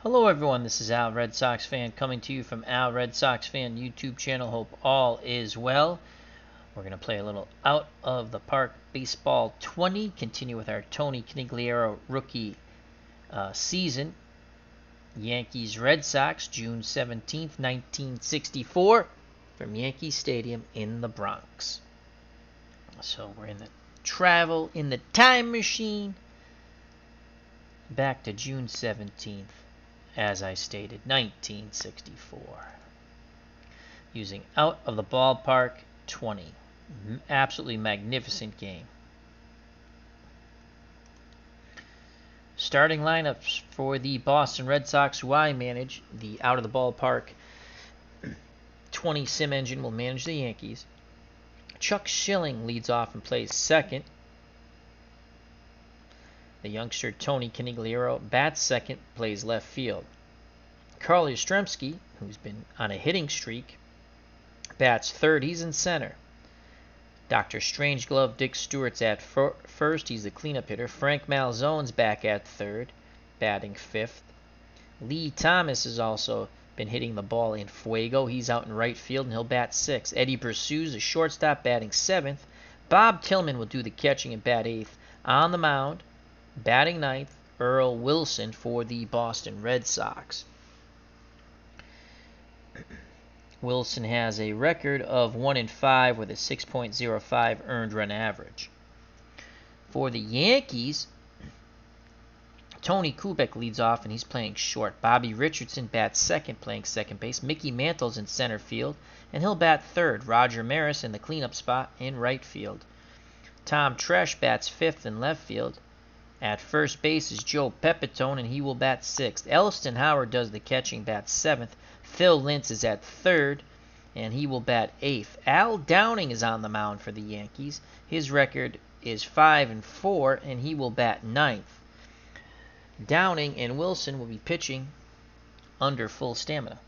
Hello everyone, this is Al Red Sox Fan coming to you from Al Red Sox Fan YouTube channel. Hope all is well. We're going to play a little Out of the Park Baseball 20. Continue with our Tony Conigliaro rookie season. Yankees Red Sox, June 17th, 1964, from Yankee Stadium in the Bronx. So we're in the travel in the time machine back to June 17th. As I stated, 1964. Using Out of the Ballpark 20. Absolutely magnificent game. Starting lineups for the Boston Red Sox, who I manage. The Out of the Ballpark 20 sim engine will manage the Yankees. Chuck Schilling leads off and plays second. The youngster Tony Conigliaro bats second, plays left field. Carl Yastrzemski, who's been on a hitting streak, bats third. He's in center. Dr. Strangeglove Dick Stewart's at first. He's the cleanup hitter. Frank Malzone's back at third, batting fifth. Lee Thomas has also been hitting the ball in fuego. He's out in right field, and he'll bat sixth. Eddie Pursue's the shortstop, batting seventh. Bob Tillman will do the catching and bat eighth. On the mound, batting ninth, Earl Wilson for the Boston Red Sox. Wilson has a record of 1-5 with a 6.05 earned run average. For the Yankees, Tony Kubek leads off and he's playing short. Bobby Richardson bats second, playing second base. Mickey Mantle's in center field, and he'll bat third. Roger Maris in the cleanup spot in right field. Tom Tresh bats fifth in left field. At first base is Joe Pepitone, and he will bat sixth. Elston Howard does the catching, bats seventh. Phil Lentz is at third, and he will bat eighth. Al Downing is on the mound for the Yankees. His record is 5-4, and he will bat ninth. Downing and Wilson will be pitching under full stamina.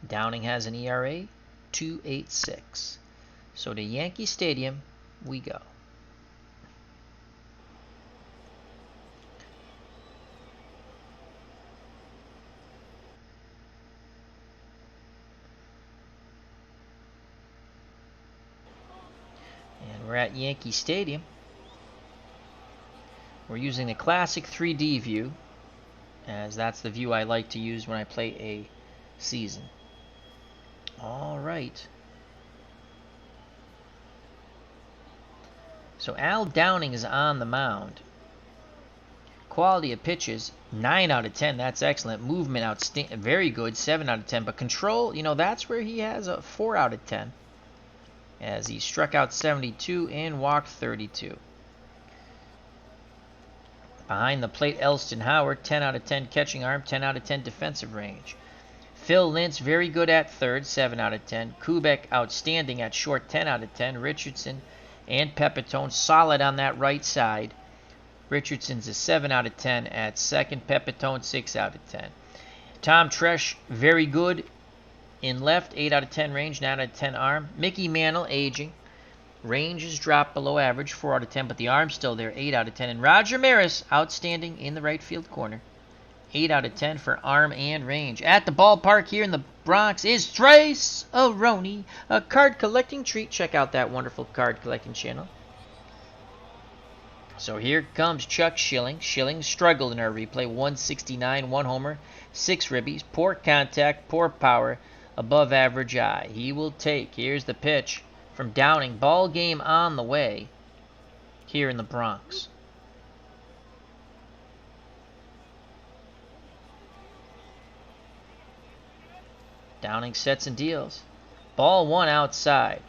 Downing has an ERA 2.86. So to Yankee Stadium we go. And we're at Yankee Stadium. We're using the classic 3D view, as that's the view I like to use when I play a season. All right. So Al Downing is on the mound. Quality of pitches, 9 out of 10. That's excellent. Movement, outstanding, very good, 7 out of 10. But control, that's where he has a 4 out of 10. As he struck out 72 and walked 32. Behind the plate, Elston Howard, 10 out of 10 catching arm, 10 out of 10 defensive range. Phil Lentz, very good at third, 7 out of 10. Kubek, outstanding at short, 10 out of 10. Richardson and Pepitone, solid on that right side. Richardson's a 7 out of 10 at second. Pepitone, 6 out of 10. Tom Tresh, very good in left, 8 out of 10 range, 9 out of 10 arm. Mickey Mantle, aging. Range is dropped below average, 4 out of 10, but the arm's still there, 8 out of 10. And Roger Maris, outstanding in the right field corner, 8 out of 10 for arm and range. At the ballpark here in the Bronx is Trace Aroni, a card collecting treat. Check out that wonderful card collecting channel. So here comes Chuck Schilling. Schilling struggled in our replay. 169, 1 homer, 6 ribbies, poor contact, poor power, above average eye. He will take. Here's the pitch from Downing. Ball game on the way here in the Bronx. Downing sets and deals. Ball one outside.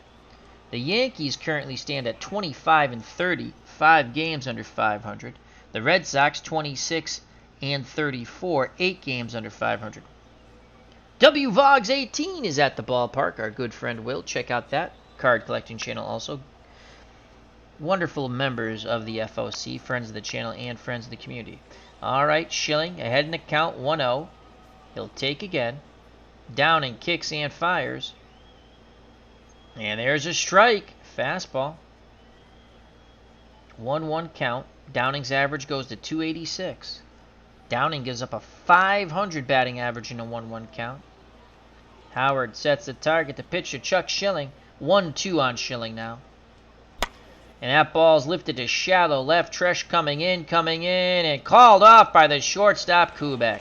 The Yankees currently stand at 25-30, 5 games under 500. The Red Sox 26-34, 8 games under 500. WVogs 18 is at the ballpark. Our good friend Will. Check out that card collecting channel also. Wonderful members of the FOC, friends of the channel and friends of the community. All right, Schilling ahead in the count, 1-0. He'll take again. Downing kicks and fires. And there's a strike. Fastball. 1-1 count. Downing's average goes to 286. Downing gives up a 500 batting average in a 1-1 count. Howard sets the target to pitch to Chuck Schilling. 1-2 on Schilling now. And that ball's lifted to shallow left. Tresh coming in, and called off by the shortstop Kubek.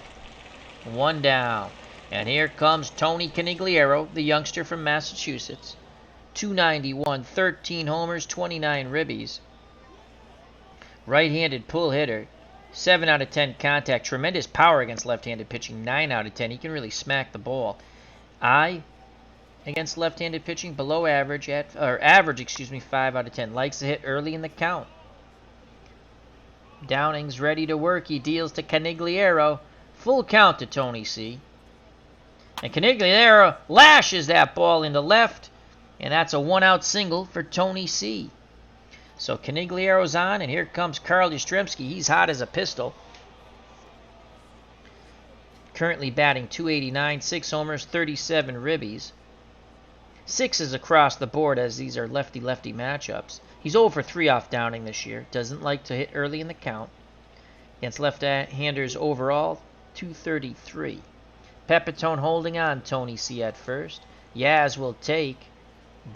1 down. And here comes Tony Conigliaro, the youngster from Massachusetts. 291, 13 homers, 29 ribbies. Right-handed pull hitter. 7 out of 10 contact. Tremendous power against left-handed pitching. 9 out of 10. He can really smack the ball. Against left-handed pitching, below average average, 5 out of 10. Likes to hit early in the count. Downing's ready to work. He deals to Conigliaro. Full count to Tony C. And Conigliaro lashes that ball into left, and that's a 1-out single for Tony C. So Conigliaro's on, and here comes Carl Yastrzemski. He's hot as a pistol. Currently batting .289, 6 homers, 37 ribbies. 6s across the board, as these are lefty-lefty matchups. He's 0 for 3 off Downing this year. Doesn't like to hit early in the count. Against left-handers overall, .233. Pepitone holding on Tony C at first. Yaz will take.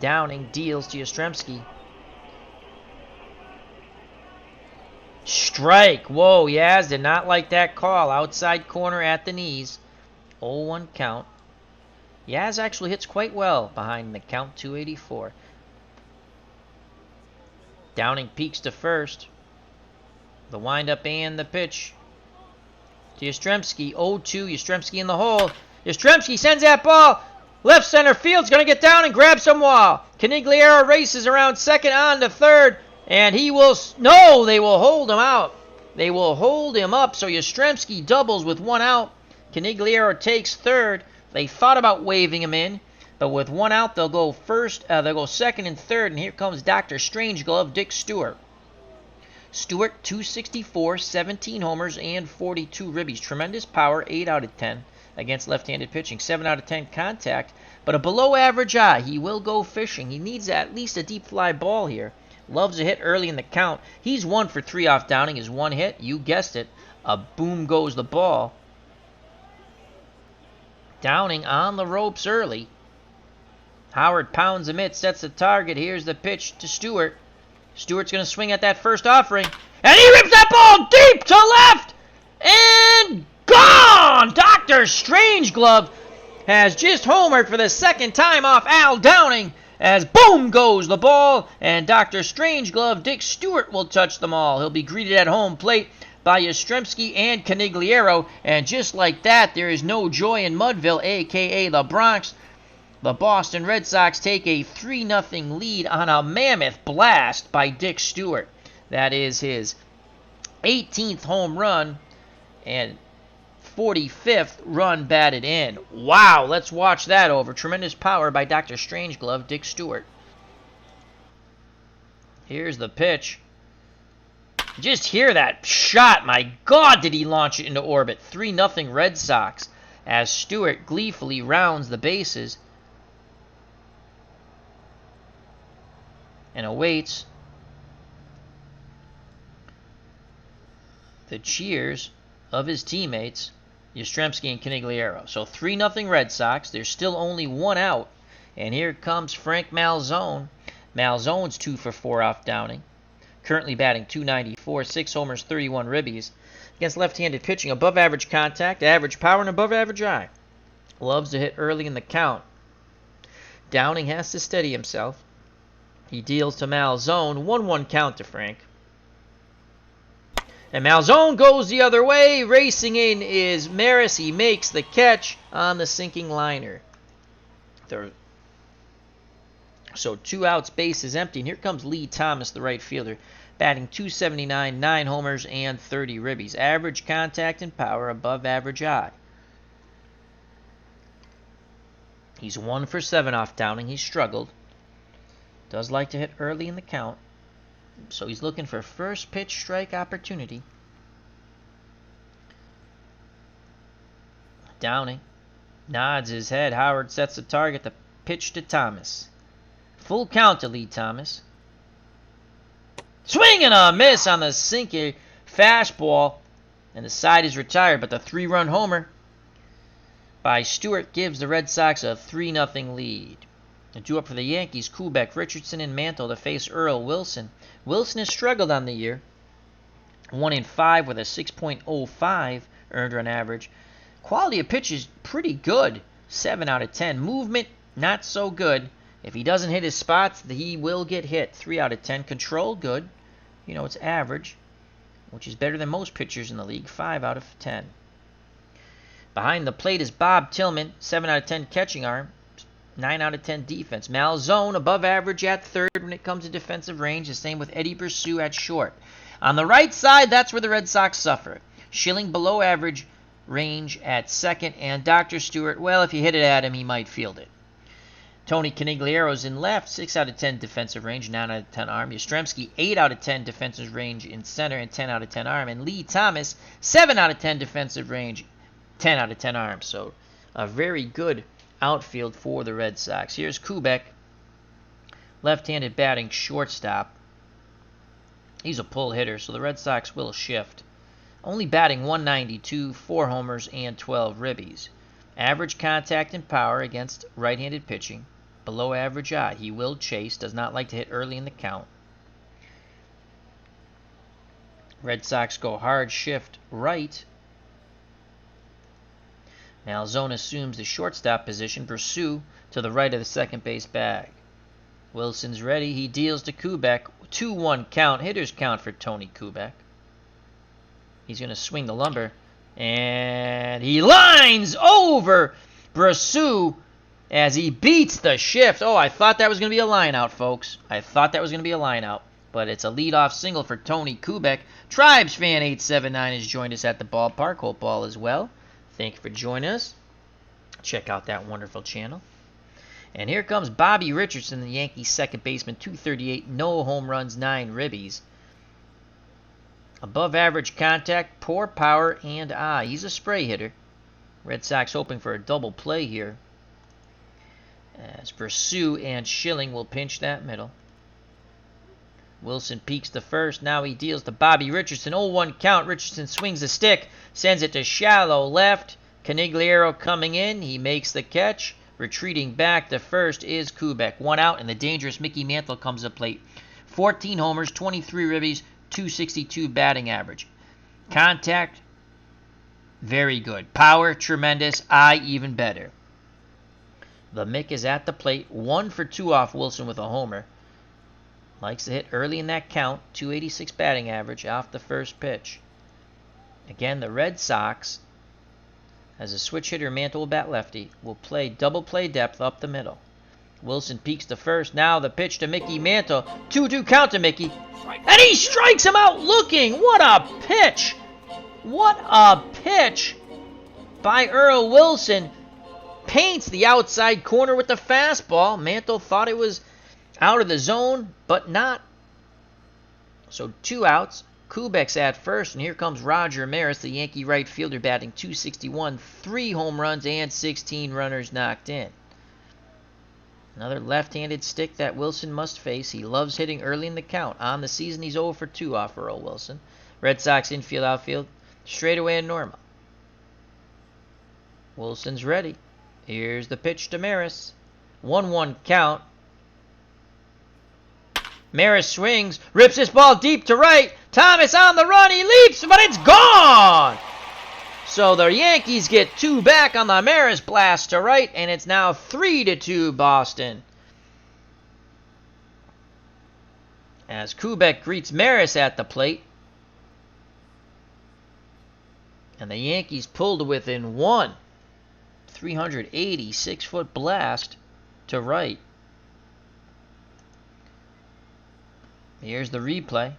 Downing deals to Yastrzemski. Strike. Whoa, Yaz did not like that call. Outside corner at the knees. 0-1 count. Yaz actually hits quite well behind the count. 284. Downing peaks to first. The windup and the pitch to Yastrzemski. 0-2. Yastrzemski in the hole. Yastrzemski sends that ball. Left center field's going to get down and grab some wall. Conigliaro races around second on to third. And he will... No, they will hold him out. They will hold him up. So Yastrzemski doubles with 1 out. Conigliaro takes third. They thought about waving him in. But with 1 out, they'll go second and third. And here comes Dr. Strangeglove, Dick Stewart. Stewart, 264, 17 homers, and 42 ribbies. Tremendous power, 8 out of 10 against left-handed pitching. 7 out of 10 contact, but a below-average eye. He will go fishing. He needs at least a deep fly ball here. Loves a hit early in the count. He's 1 for 3 off Downing. His 1 hit, you guessed it, a boom goes the ball. Downing on the ropes early. Howard pounds the mitt, sets the target. Here's the pitch to Stewart. Stewart's going to swing at that first offering. And he rips that ball deep to left. And gone! Dr. Strangeglove has just homered for the second time off Al Downing. As boom goes the ball. And Dr. Strangeglove, Dick Stewart, will touch them all. He'll be greeted at home plate by Yastrzemski and Conigliaro. And just like that, there is no joy in Mudville, a.k.a. the Bronx. The Boston Red Sox take a 3-0 lead on a mammoth blast by Dick Stewart. That is his 18th home run and 45th run batted in. Wow, let's watch that over. Tremendous power by Dr. Strangeglove, Dick Stewart. Here's the pitch. Just hear that shot. My God, did he launch it into orbit. 3-0 Red Sox as Stewart gleefully rounds the bases and awaits the cheers of his teammates, Yastrzemski and Conigliaro. So 3-0 Red Sox. There's still only 1 out. And here comes Frank Malzone. Malzone's 2 for 4 off Downing. Currently batting .294, 6 homers, 31 ribbies. Against left-handed pitching, above average contact, average power, and above average eye. Loves to hit early in the count. Downing has to steady himself. He deals to Malzone. 1-1 count to Frank. And Malzone goes the other way. Racing in is Maris. He makes the catch on the sinking liner. So 2 outs, base is empty. And here comes Lee Thomas, the right fielder, batting .279, 9 homers, and 30 ribbies. Average contact and power, above average eye. He's 1 for 7 off Downing. He struggled. Does like to hit early in the count. So he's looking for first pitch strike opportunity. Downing nods his head. Howard sets the target to pitch to Thomas. Full count to Lee Thomas. Swing and a miss on the sinker fastball. And the side is retired, but the 3-run homer by Stewart gives the Red Sox a 3-0 lead. And due up for the Yankees, Kubek, Richardson, and Mantle to face Earl Wilson. Wilson has struggled on the year. 1-5 with a 6.05 earned run average. Quality of pitch is pretty good. 7 out of 10. Movement, not so good. If he doesn't hit his spots, he will get hit. 3 out of 10. Control, good. You know, it's average, which is better than most pitchers in the league. 5 out of 10. Behind the plate is Bob Tillman. 7 out of 10 catching arm. 9 out of 10 defense. Malzone above average at third when it comes to defensive range. The same with Eddie Pursue at short. On the right side, that's where the Red Sox suffer. Schilling below average range at second. And Dr. Stewart, well, if you hit it at him, he might field it. Tony Conigliaro's in left, 6 out of 10 defensive range, 9 out of 10 arm. Yastrzemski, 8 out of 10 defensive range in center and 10 out of 10 arm. And Lee Thomas, 7 out of 10 defensive range, 10 out of 10 arm. So a very good outfield for the Red Sox. Here's Kubek, left-handed batting shortstop. He's a pull hitter, so the Red Sox will shift. Only batting .192, 4 homers, and 12 ribbies. Average contact and power against right-handed pitching. Below average eye. He will chase. Does not like to hit early in the count. Red Sox go hard shift right. Malzone assumes the shortstop position. Pursue to the right of the second base bag. Wilson's ready. He deals to Kubek. 2-1 count. Hitter's count for Tony Kubek. He's going to swing the lumber. And he lines over Pursue as he beats the shift. Oh, I thought that was going to be a line out, folks. I thought that was going to be a line out. But it's a leadoff single for Tony Kubek. Tribes fan 879 has joined us at the ballpark. Hope all is well. Thank you for joining us. Check out that wonderful channel. And here comes Bobby Richardson, the Yankees second baseman. 238, no home runs, 9 ribbies. Above average contact, poor power, and eye. He's a spray hitter. Red Sox hoping for a double play here. As Pursue and Schilling will pinch that middle. Wilson peeks to first. Now he deals to Bobby Richardson. 0-1 count. Richardson swings the stick. Sends it to shallow left. Conigliaro coming in. He makes the catch. Retreating back to first is Kubek. 1 out, and the dangerous Mickey Mantle comes up plate. 14 homers, 23 ribbies, 262 batting average. Contact, very good. Power, tremendous. Eye, even better. The Mick is at the plate. 1 for 2 off Wilson with a homer. Likes to hit early in that count. 286 batting average off the first pitch. Again, the Red Sox, as a switch hitter, Mantle will bat lefty, will play double play depth up the middle. Wilson peeks to first. Now the pitch to Mickey Mantle. 2-2 count to Mickey. And he strikes him out looking. What a pitch. What a pitch by Earl Wilson. Paints the outside corner with the fastball. Mantle thought it was out of the zone, but not. So 2 outs. Kubek's at first, and here comes Roger Maris, the Yankee right fielder, batting .261, 3 home runs and 16 runners knocked in. Another left-handed stick that Wilson must face. He loves hitting early in the count. On the season, he's 0 for 2 off Earl Wilson. Red Sox infield, outfield, straightaway and normal. Wilson's ready. Here's the pitch to Maris. 1-1 count. Maris swings, rips this ball deep to right. Thomas on the run, he leaps, but it's gone! So the Yankees get 2 back on the Maris blast to right, and it's now 3-2 Boston. As Kubek greets Maris at the plate. And the Yankees pull to within 1. 386-foot blast to right. Here's the replay.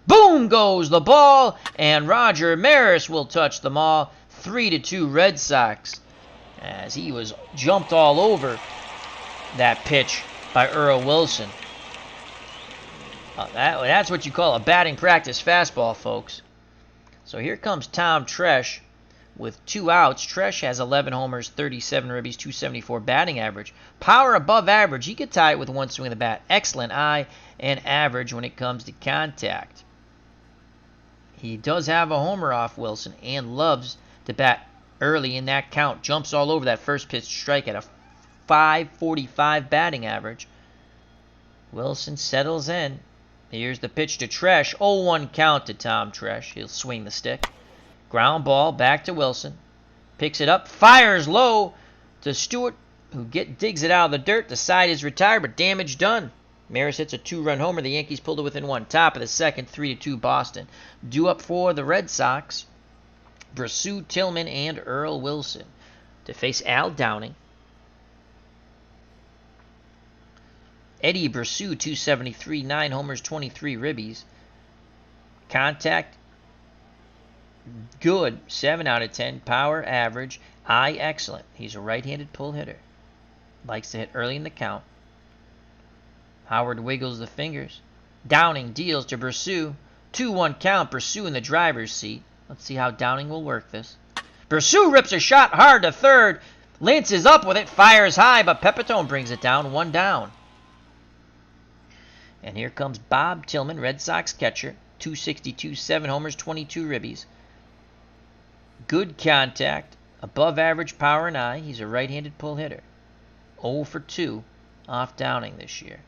Boom goes the ball, and Roger Maris will touch them all. 3-2 Red Sox, as he was jumped all over that pitch by Earl Wilson. That's what you call a batting practice fastball, folks. So here comes Tom Tresh With 2 outs, Tresh has 11 homers, 37 ribbies, 274 batting average. Power above average. He could tie it with one swing of the bat. Excellent eye and average when it comes to contact. He does have a homer off Wilson and loves to bat early in that count. Jumps all over that first pitch strike at a .545 batting average. Wilson settles in. Here's the pitch to Tresh. 0-1 count to Tom Tresh. He'll swing the stick. Ground ball back to Wilson. Picks it up. Fires low to Stewart, who digs it out of the dirt. The side is retired, but damage done. Maris hits a 2-run homer. The Yankees pulled it within one. Top of the second, 3-2 Boston. Due up for the Red Sox, Brassou, Tillman, and Earl Wilson to face Al Downing. Eddie Brassou, 273, 9 homers, 23 ribbies. Contact, good, 7 out of 10. Power, average. Eye, excellent. He's a right-handed pull hitter. Likes to hit early in the count. Howard wiggles the fingers. Downing deals to Brassou. 2-1 count. Brassou in the driver's seat. Let's see how Downing will work this. Brassou rips a shot hard to third. Lintz is up with it. Fires high, but Pepitone brings it down. 1 down. And here comes Bob Tillman, Red Sox catcher. 262, 7 homers, 22 ribbies. Good contact. Above average power and eye. He's a right-handed pull hitter. 0 for 2 off Downing this year.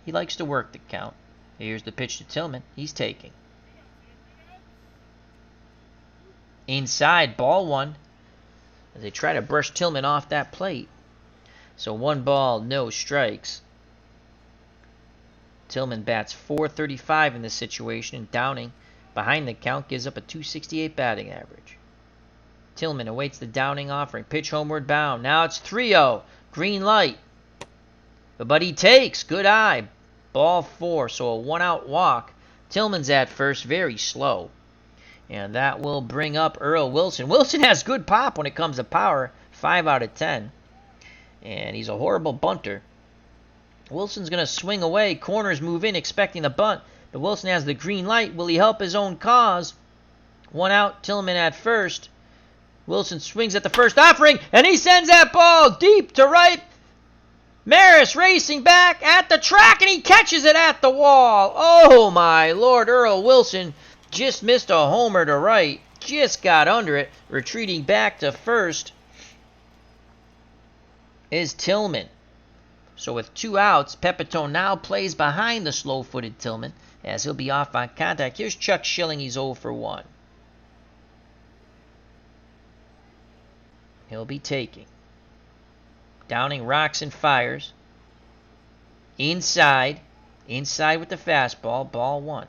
He likes to work the count. Here's the pitch to Tillman. He's taking. Inside, ball 1. As they try to brush Tillman off that plate. So 1 ball, no strikes. Tillman bats .435 in this situation, and Downing, behind the count, gives up a .268 batting average. Tillman awaits the Downing offering. Pitch homeward bound. Now it's 3-0. Green light. But he takes. Good eye. Ball 4, so a 1-out walk. Tillman's at first, very slow. And that will bring up Earl Wilson. Wilson has good pop when it comes to power. 5 out of 10. And he's a horrible bunter. Wilson's going to swing away. Corners move in expecting the bunt. But Wilson has the green light. Will he help his own cause? 1 out. Tillman at first. Wilson swings at the first offering. And he sends that ball deep to right. Maris racing back at the track, and he catches it at the wall. Oh, my Lord. Earl Wilson just missed a homer to right. Just got under it. Retreating back to first is Tillman. So with 2 outs, Pepitone now plays behind the slow-footed Tillman, as he'll be off on contact. Here's Chuck Schilling. He's 0 for 1. He'll be taking. Downing rocks and fires. Inside. Inside with the fastball. Ball 1.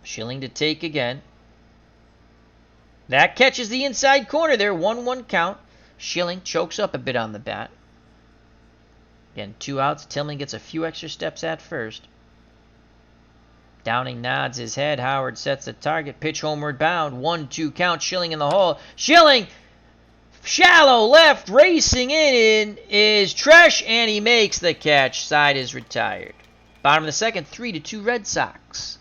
Schilling to take again. That catches the inside corner there. 1-1 count. Schilling chokes up a bit on the bat. Again, 2 outs. Tillman gets a few extra steps at first. Downing nods his head. Howard sets the target. Pitch homeward bound. 1-2 count. Schilling in the hole. Schilling! Shallow left, racing in is Tresh, and he makes the catch. Side is retired. Bottom of the second, 3-2 Red Sox.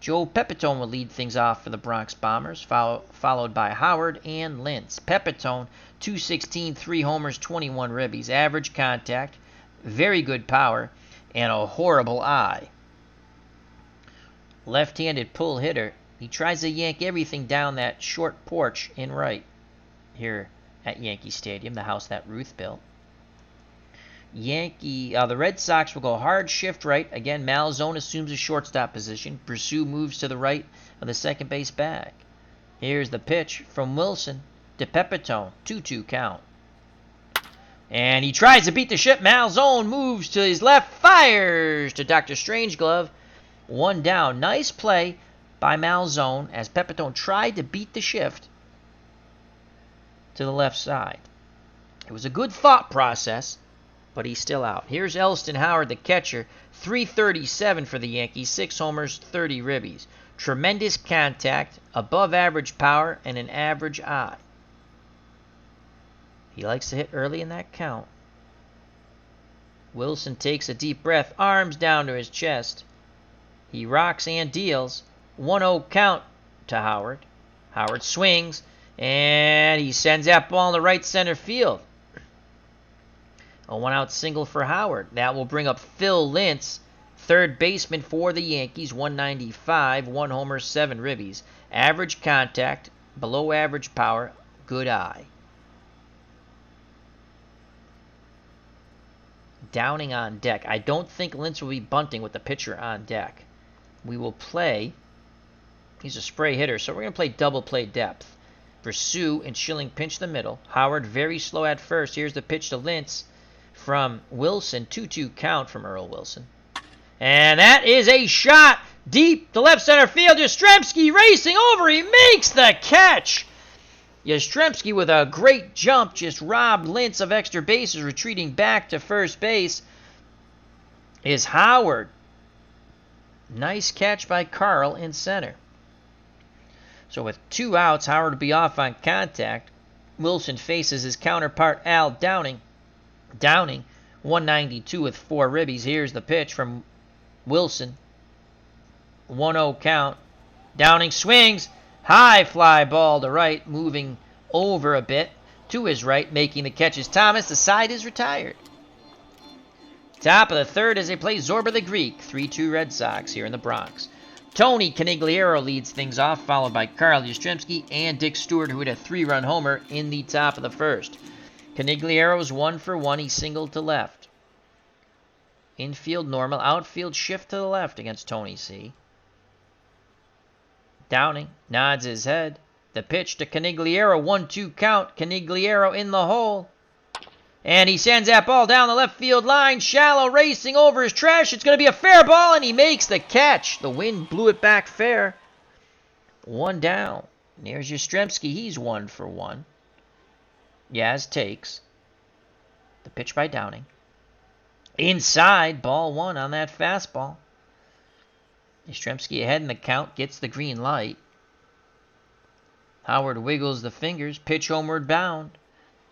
Joe Pepitone will lead things off for the Bronx Bombers, followed by Howard and Lintz. Pepitone, 216, 3 homers, 21 ribbies. Average contact, very good power, and a horrible eye. Left-handed pull hitter. He tries to yank everything down that short porch in right. Here at Yankee Stadium, the house that Ruth built. The Red Sox will go hard shift right. Again, Malzone assumes a shortstop position. Brassou moves to the right of the second base bag. Here's the pitch from Wilson to Pepitone. 2-2 count. And he tries to beat the ship. Malzone moves to his left. Fires to Dr. Strangeglove. 1 down. Nice play by Malzone as Pepitone tried to beat the shift to the left side. It was a good thought process, but he's still out. Here's Elston Howard, the catcher. 337 for the Yankees, 6 homers, 30 ribbies. Tremendous contact, above average power, and an average eye. He likes to hit early in that count. Wilson takes a deep breath, arms down to his chest. He rocks and deals. 1-0 count to Howard. Howard swings, and he sends that ball in the right center field. A 1-out single for Howard. That will bring up Phil Lintz, third baseman for the Yankees, 195, 1 homer, 7 ribbies. Average contact, below average power, good eye. Downing on deck. I don't think Lintz will be bunting with the pitcher on deck. We will play, he's a spray hitter, so we're going to play double play depth. Versu and Schilling pinch the middle. Howard very slow at first. Here's the pitch to Lintz from Wilson. 2-2 count from Earl Wilson. And that is a shot deep to left center field. Yastrzemski racing over. He makes the catch. Yastrzemski with a great jump just robbed Lintz of extra bases. Retreating back to first base is Howard. Nice catch by Carl in center. So with 2 outs, Howard will be off on contact. Wilson faces his counterpart Al Downing. Downing, 192 with 4 ribbies. Here's the pitch from Wilson. 1-0 count. Downing swings. High fly ball to right, moving over a bit to his right, making the catch is Thomas. The side is retired. Top of the third as they play Zorba the Greek. 3-2 Red Sox here in the Bronx. Tony Conigliaro leads things off, followed by Carl Yastrzemski and Dick Stewart, who hit a 3-run homer in the top of the first. Conigliaro's 1 for 1. He singled to left. Infield normal. Outfield shift to the left against Tony C. Downing nods his head. The pitch to Conigliaro. 1-2 count. Conigliaro in the hole. And he sends that ball down the left field line. Shallow racing over his trash. It's going to be a fair ball, and he makes the catch. The wind blew it back fair. 1 down. There's Yastrzemski. He's 1 for 1. Yaz takes. The pitch by Downing. Inside, ball 1 on that fastball. Yastrzemski ahead in the count, gets the green light. Howard wiggles the fingers, pitch homeward bound.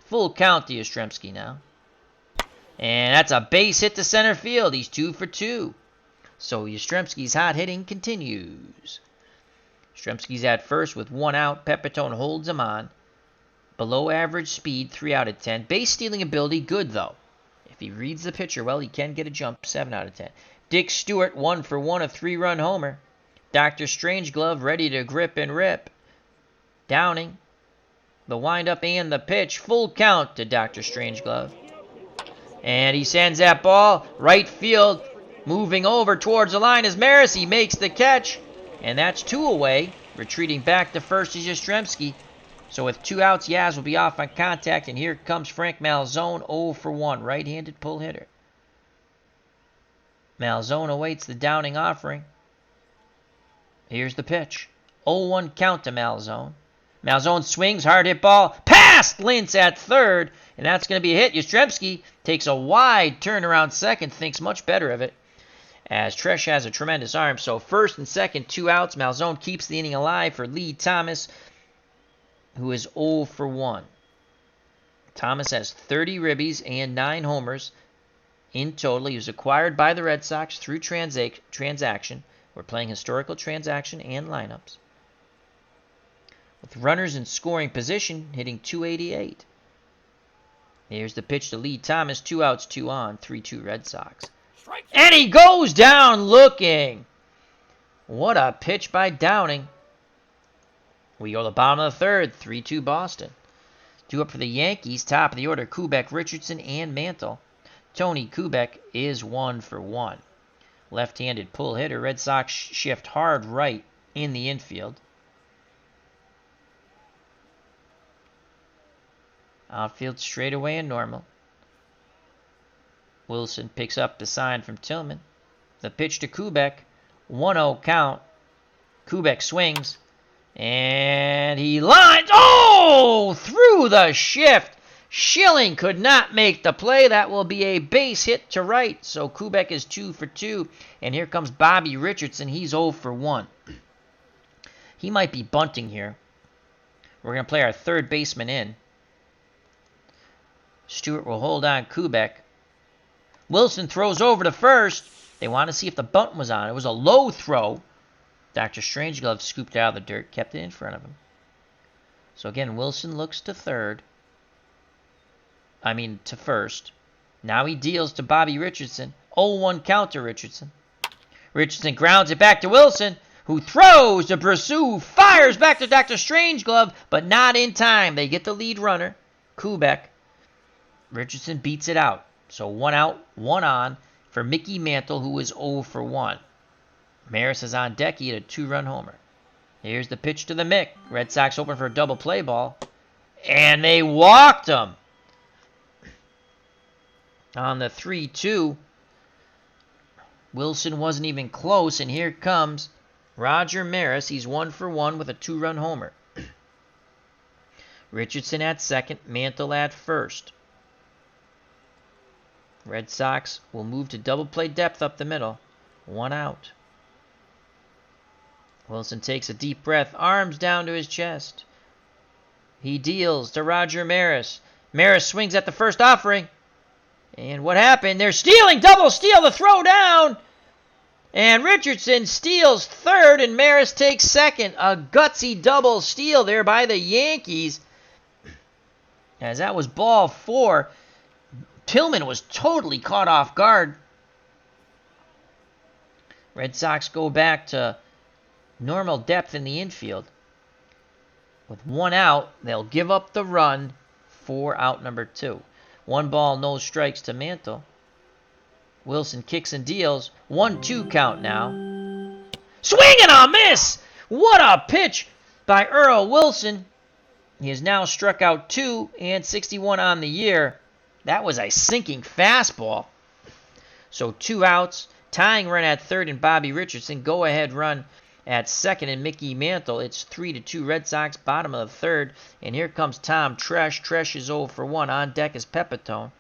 Full count to Yastrzemski now. And that's a base hit to center field. He's 2 for 2. So Yastrzemski's hot hitting continues. Yastrzemski's at first with 1 out. Pepitone holds him on. Below average speed, 3 out of 10. Base stealing ability, good though. If he reads the pitcher well, he can get a jump, 7 out of 10. Dick Stewart, 1 for 1, a 3-run homer. Dr. Strangeglove ready to grip and rip. Downing, the windup and the pitch. Full count to Dr. Strangeglove. And he sends that ball right field. Moving over towards the line is Maris. He makes the catch. And that's 2 away. Retreating back to first is Yastrzemski. So with 2 outs, Yaz will be off on contact. And here comes Frank Malzone, 0 for 1. Right-handed pull hitter. Malzone awaits the Downing offering. Here's the pitch. 0-1 count to Malzone. Malzone swings, hard hit ball. Past Lintz at third. And that's going to be a hit. Yastrzemski takes a wide turn around second. Thinks much better of it. As Tresh has a tremendous arm. So first and second, 2 outs. Malzone keeps the inning alive for Lee Thomas, who is 0 for 1. Thomas has 30 ribbies and 9 homers. In total, he was acquired by the Red Sox through transaction. We're playing historical transaction and lineups. With runners in scoring position, hitting .288. Here's the pitch to Lee Thomas. 2 outs, 2 on. 3-2 Red Sox. And he goes down looking. What a pitch by Downing. We go to the bottom of the third. 3-2 Boston. 2 up for the Yankees. Top of the order, Kubek, Richardson, and Mantle. Tony Kubek is 1 for 1. Left-handed pull hitter. Red Sox shift hard right in the infield. Outfield straightaway and normal. Wilson picks up the sign from Tillman. The pitch to Kubek. 1-0 count. Kubek swings. And he lines. Oh! Through the shift. Schilling could not make the play. That will be a base hit to right. So Kubek is 2 for 2. And here comes Bobby Richardson. He's 0 for 1. He might be bunting here. We're going to play our third baseman in. Stewart will hold on Kubek. Wilson throws over to first. They want to see if the bunt was on. It was a low throw. Dr. Strangeglove scooped out of the dirt, kept it in front of him. So again, Wilson looks to first. Now he deals to Bobby Richardson. 0-1 count to Richardson. Richardson grounds it back to Wilson, who throws to Brosseau, fires back to Dr. Strangeglove, but not in time. They get the lead runner, Kubek. Richardson beats it out. So 1 out, 1 on for Mickey Mantle, who is 0 for 1. Maris is on deck. He hit a 2-run homer. Here's the pitch to the Mick. Red Sox open for a double play ball. And they walked him. On the 3-2, Wilson wasn't even close, and here comes Roger Maris. He's 1 for 1 with a 2-run homer. Richardson at second, Mantle at first. Red Sox will move to double play depth up the middle. 1 out. Wilson takes a deep breath, arms down to his chest. He deals to Roger Maris. Maris swings at the first offering. And what happened? They're stealing, double steal, the throw down. And Richardson steals third, and Maris takes second. A gutsy double steal there by the Yankees. As that was ball 4. Tillman was totally caught off guard. Red Sox go back to normal depth in the infield. With 1 out, they'll give up the run for out number 2. 1 ball, no strikes to Mantle. Wilson kicks and deals. 1-2 count now. Swing and a miss! What a pitch by Earl Wilson. He has now struck out 2 and 61 on the year. That was a sinking fastball. So 2 outs. Tying run at third and Bobby Richardson. Go ahead run at second and Mickey Mantle. It's 3-2 Red Sox, bottom of the third. And here comes Tom Tresh. Tresh is 0 for 1. On deck is Pepitone.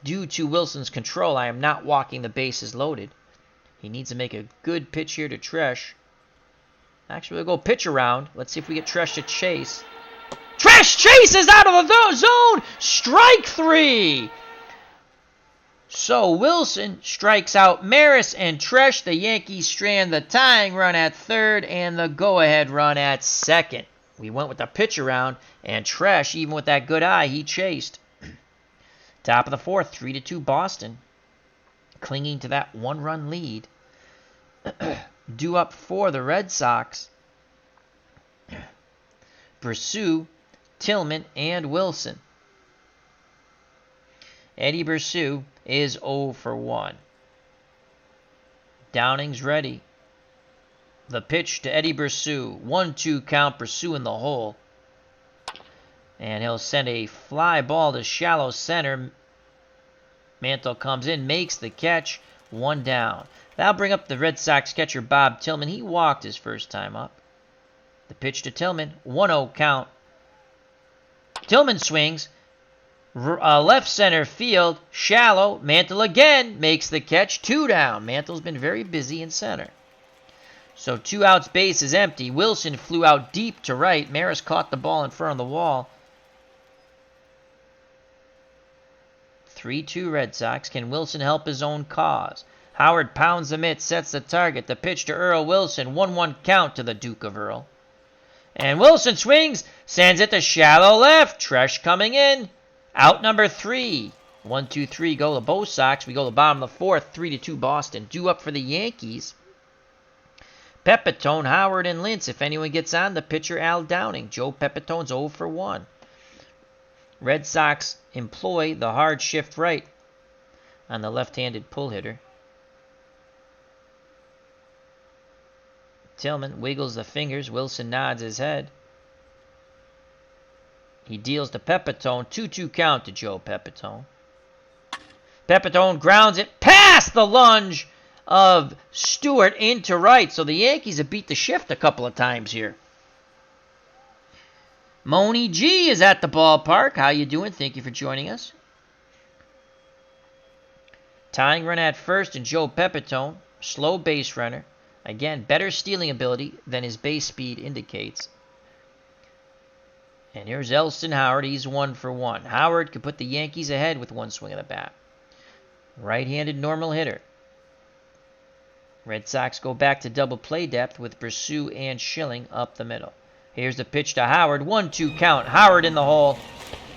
Due to Wilson's control, I am not walking the bases loaded. He needs to make a good pitch here to Tresh. Actually, we'll go pitch around. Let's see if we get Tresh to chase. Tresh chases out of the zone! Strike 3! So Wilson strikes out Maris and Tresh. The Yankees strand the tying run at third and the go-ahead run at second. We went with the pitch around, and Tresh, even with that good eye, he chased. Top of the fourth, 3-2 Boston. Clinging to that 1-run lead. Due up for the Red Sox. Brosseau, Tillman, and Wilson. Eddie Brosseau is 0 for 1. Downing's ready. The pitch to Eddie Brosseau. 1-2 count, Brosseau in the hole. And he'll send a fly ball to shallow center. Mantle comes in, makes the catch. 1 down. That'll bring up the Red Sox catcher Bob Tillman. He walked his first time up. The pitch to Tillman. 1-0 count. Tillman swings. Left center field. Shallow. Mantle again makes the catch. 2 down. Mantle's been very busy in center. So 2 outs, base is empty. Wilson flew out deep to right. Maris caught the ball in front of the wall. 3-2 Red Sox. Can Wilson help his own cause? Howard pounds the mitt, sets the target. The pitch to Earl Wilson. 1-1 count to the Duke of Earl. And Wilson swings, sends it to shallow left. Tresh coming in. Out number 3. 1-2-3 go to both Sox. We go to the bottom of the fourth. 3-2 Boston. Due up for the Yankees. Pepitone, Howard, and Lintz. If anyone gets on, the pitcher Al Downing. Joe Pepitone's 0 for 1. Red Sox employ the hard shift right on the left-handed pull hitter. Tillman wiggles the fingers. Wilson nods his head. He deals to Pepitone. 2-2 count to Joe Pepitone. Pepitone grounds it past the lunge of Stewart into right. So the Yankees have beat the shift a couple of times here. Moni G is at the ballpark. How you doing? Thank you for joining us. Tying run at first and Joe Pepitone. Slow base runner. Again, better stealing ability than his base speed indicates. And here's Elston Howard. He's 1 for 1. Howard could put the Yankees ahead with 1 swing of the bat. Right-handed normal hitter. Red Sox go back to double play depth with Brosseau and Schilling up the middle. Here's the pitch to Howard. 1-2 count. Howard in the hole.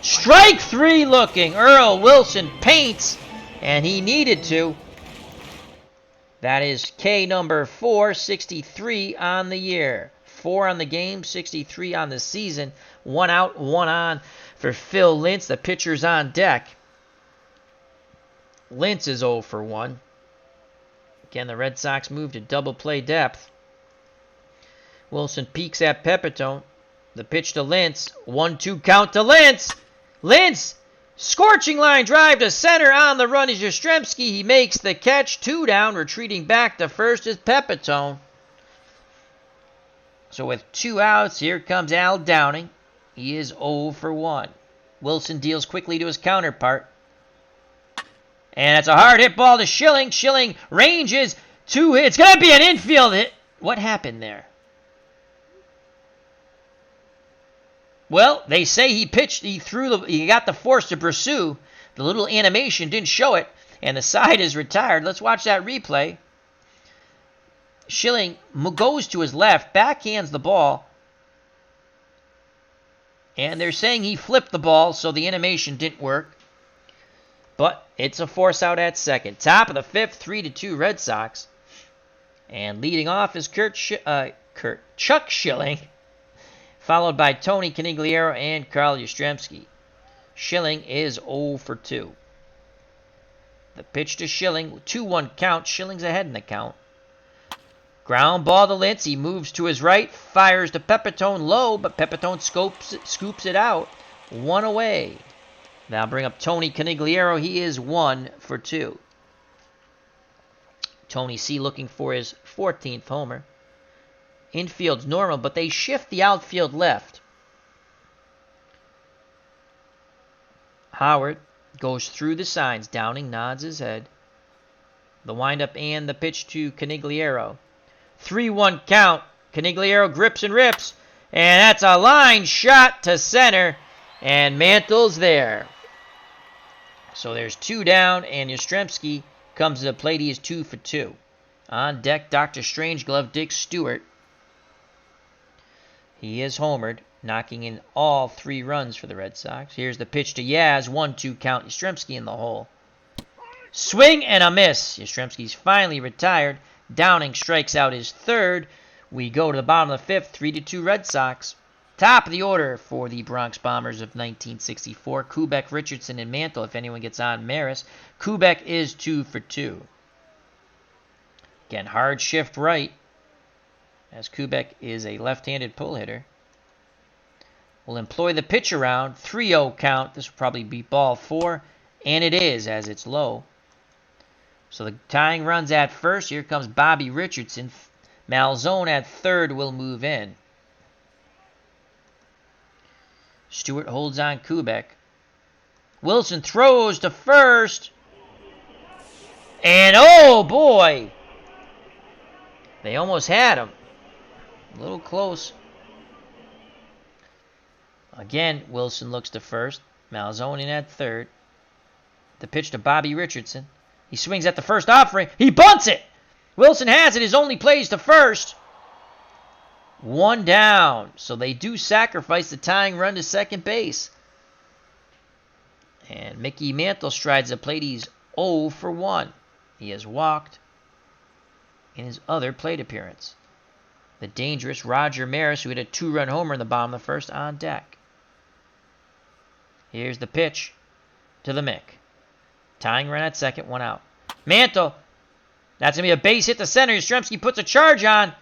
Strike three looking. Earl Wilson paints, and he needed to. That is K number 4, 63 on the year. 4 on the game, 63 on the season. 1 out, 1 on for Phil Lintz. The pitcher's on deck. Lintz is 0 for 1. Again, the Red Sox move to double play depth. Wilson peeks at Pepitone. The pitch to Lintz. 1-2 count to Lintz. Lintz! Scorching line drive to center. On the run is Yastrzemski. He makes the catch. 2 down. Retreating back to first is Pepitone. So with 2 outs, here comes Al Downing. He is 0 for 1. Wilson deals quickly to his counterpart. And it's a hard hit ball to Schilling. Schilling ranges 2 hits. It's going to be an infield hit. What happened there? Well, they say he pitched, he got the force to Brosseau. The little animation didn't show it, and the side is retired. Let's watch that replay. Schilling goes to his left, backhands the ball, and they're saying he flipped the ball, so the animation didn't work. But it's a force out at second. Top of the 5th, 3-2 Red Sox. And leading off is Chuck Schilling, followed by Tony Conigliaro and Carl Yastrzemski. Schilling is 0 for 2. The pitch to Schilling, 2-1 count. Schilling's ahead in the count. Ground ball to Lintz. He moves to his right, fires to Pepitone low, but Pepitone scoops it out. 1 away. Now bring up Tony Conigliaro. He is 1 for 2. Tony C looking for his 14th homer. Infield's normal, but they shift the outfield left. Howard goes through the signs. Downing nods his head. The windup and the pitch to Conigliaro. 3-1 count. Conigliaro grips and rips. And that's a line shot to center. And Mantle's there. So there's 2 down, and Yastrzemski comes to the plate. He is 2 for 2. On deck, Dr. Strangeglove, Dick Stewart. He is homered, knocking in all 3 runs for the Red Sox. Here's the pitch to Yaz. 1-2 count. Yastrzemski in the hole. Swing and a miss. Yastrzemski's finally retired. Downing strikes out his 3rd. We go to the bottom of the 5th, 3-2 Red Sox. Top of the order for the Bronx Bombers of 1964. Kubek, Richardson, and Mantle. If anyone gets on, Maris. Kubek is 2 for 2. Again, hard shift right, as Kubek is a left-handed pull hitter. We'll employ the pitch around. 3-0 count. This will probably be ball 4. And it is, as it's low. So the tying runs at first. Here comes Bobby Richardson. Malzone at 3rd will move in. Stewart holds on Kubek. Wilson throws to first. And oh boy! They almost had him. A little close. Again, Wilson looks to first. Malzone in at 3rd. The pitch to Bobby Richardson. He swings at the first offering. He bunts it! Wilson has it. His only plays to first. 1 down. So they do sacrifice the tying run to second base. And Mickey Mantle strides the plate. He's 0 for 1. He has walked in his other plate appearance. The dangerous Roger Maris, who hit a 2-run homer in the bottom of the 1st, on deck. Here's the pitch to the Mick. Tying run at 2nd, 1 out. Mantle. That's going to be a base hit to center. Yastrzemski puts a charge on.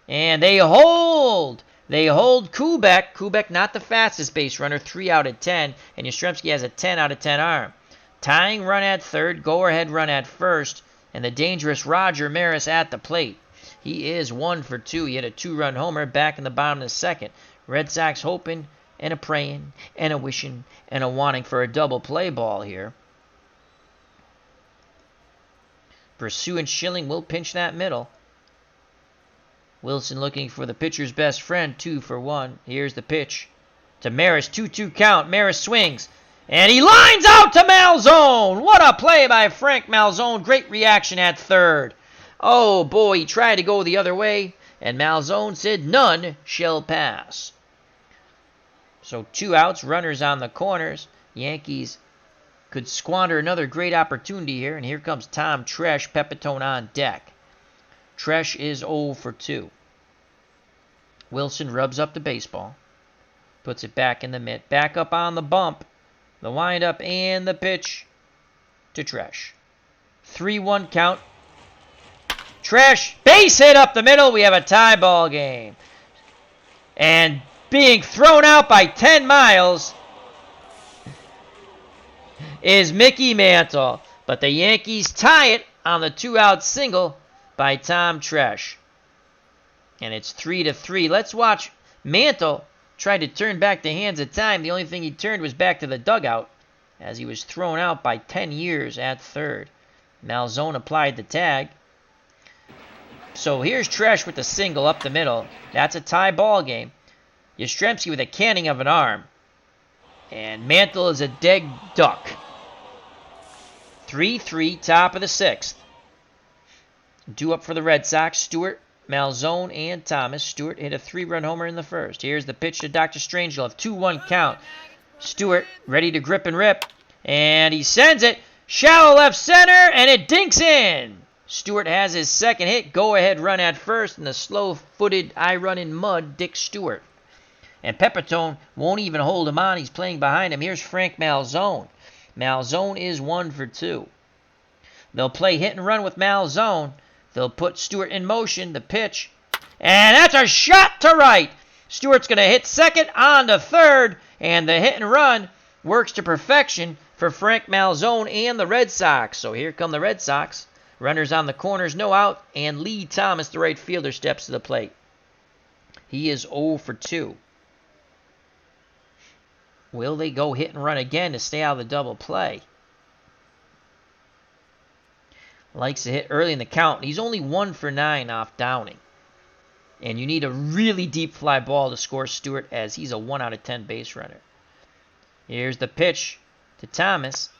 And they hold. They hold Kubek. Kubek not the fastest base runner. 3 out of 10. And Yastrzemski has a 10 out of 10 arm. Tying run at 3rd. Go-ahead run at 1st. And the dangerous Roger Maris at the plate. He is 1 for 2. He hit a 2-run homer back in the bottom of the 2nd. Red Sox hoping and a praying and a wishing and a wanting for a double play ball here. Brosseau and Schilling will pinch that middle. Wilson looking for the pitcher's best friend, 2 for 1. Here's the pitch to Maris, 2-2 count. Maris swings And he lines out to Malzone. What a play by Frank Malzone. Great reaction at third. Oh, boy, he tried to go the other way, and Malzone said, none shall pass. So 2 outs, runners on the corners. Yankees could squander another great opportunity here, and here comes Tom Tresh, Pepitone on deck. Tresh is 0 for 2. Wilson rubs up the baseball, puts it back in the mitt, back up on the bump. The windup and the pitch to Tresh. 3-1 count. Tresh, base hit up the middle. We have a tie ball game. And being thrown out by 10 miles is Mickey Mantle. But the Yankees tie it on the 2-out single by Tom Tresh. And it's 3-3. Let's watch Mantle tried to turn back the hands of time. The only thing he turned was back to the dugout as he was thrown out by 10 years at third. Malzone applied the tag. So here's Tresh with the single up the middle. That's a tie ball game. Yastrzemski with a canning of an arm. And Mantle is a dead duck. 3-3, top of the 6th. Due up for the Red Sox, Stewart, Malzone, and Thomas. Stewart hit a 3-run homer in the first. Here's the pitch to Dr. Strangelove. 2-1 count. Stewart ready to grip and rip. And he sends it. Shallow left center, and it dinks in. Stewart has his second hit. Go-ahead run at first, and the slow-footed eye-running mud, Dick Stewart. And Pepitone won't even hold him on. He's playing behind him. Here's Frank Malzone. Malzone is 1 for 2. They'll play hit and run with Malzone. They'll put Stewart in motion, the pitch. And that's a shot to right. Stewart's going to hit second on to third. And the hit and run works to perfection for Frank Malzone and the Red Sox. So here come the Red Sox. Runners on the corners, no out. And Lee Thomas, the right fielder, steps to the plate. He is 0 for 2. Will they go hit and run again to stay out of the double play? Likes to hit early in the count. He's only 1 for 9 off Downing. And you need a really deep fly ball to score Stewart, as he's a 1 out of 10 base runner. Here's the pitch to Thomas.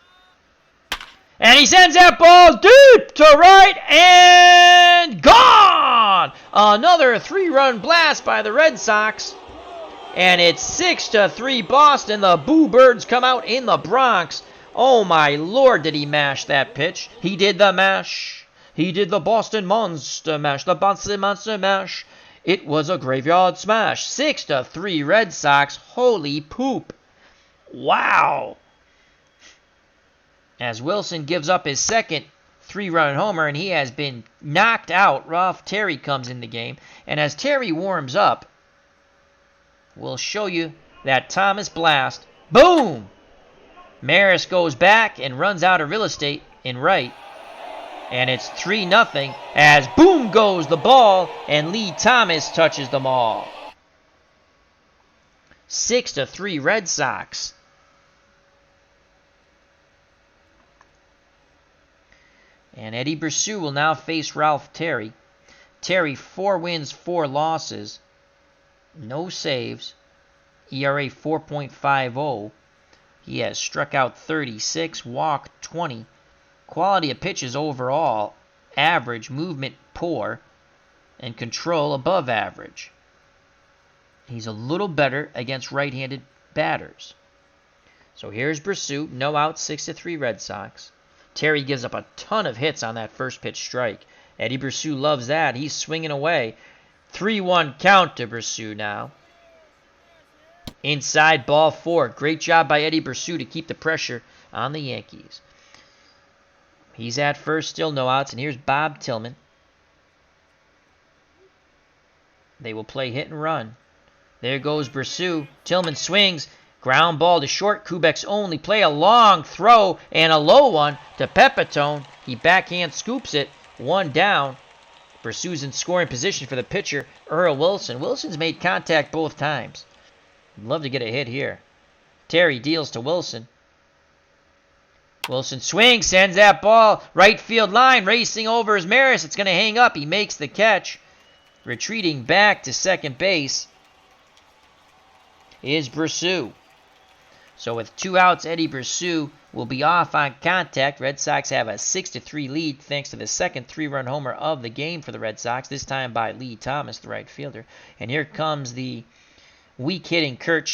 And he sends that ball deep to right and gone! Another 3-run blast by the Red Sox. And it's 6-3 Boston. The Boo Birds come out in the Bronx. Oh, my Lord, did he mash that pitch. He did the mash. He did the Boston Monster Mash. The Boston Monster Mash. It was a graveyard smash. 6-3 Red Sox. Holy poop. Wow. As Wilson gives up his second 3-run homer, and he has been knocked out, Ralph Terry comes in the game. And as Terry warms up, we'll show you that Thomas blast. Boom! Maris goes back and runs out of real estate in right. And it's 3-0 as boom goes the ball and Lee Thomas touches them all. 6-3 Red Sox. And Eddie Brusseau will now face Ralph Terry. Terry, 4 wins, 4 losses. No saves. ERA 4.50. He has struck out 36, walked 20. Quality of pitches overall, average, movement poor, and control above average. He's a little better against right-handed batters. So here's Brusseau, no out, 6-3 Red Sox. Terry gives up a ton of hits on that first pitch strike. Eddie Brusseau loves that. He's swinging away. 3-1 count to Brusseau now. Inside, ball 4. Great job by Eddie Brusseau to keep the pressure on the Yankees. He's at first, still no outs, and here's Bob Tillman. They will play hit and run. There goes Brusseau. Tillman swings. Ground ball to short. Kubek's only play. A long throw and a low one to Pepitone. He backhand scoops it. 1 down. Brusseau's in scoring position for the pitcher, Earl Wilson. Wilson's made contact both times. I'd love to get a hit here. Terry deals to Wilson. Wilson swings, sends that ball right field line, racing over his Maris. It's going to hang up. He makes the catch. Retreating back to second base is Brusseau. So with 2 outs, Eddie Berceau will be off on contact. Red Sox have a 6-3 lead thanks to the second 3-run homer of the game for the Red Sox, this time by Lee Thomas, the right fielder. And here comes the weak-hitting Chuck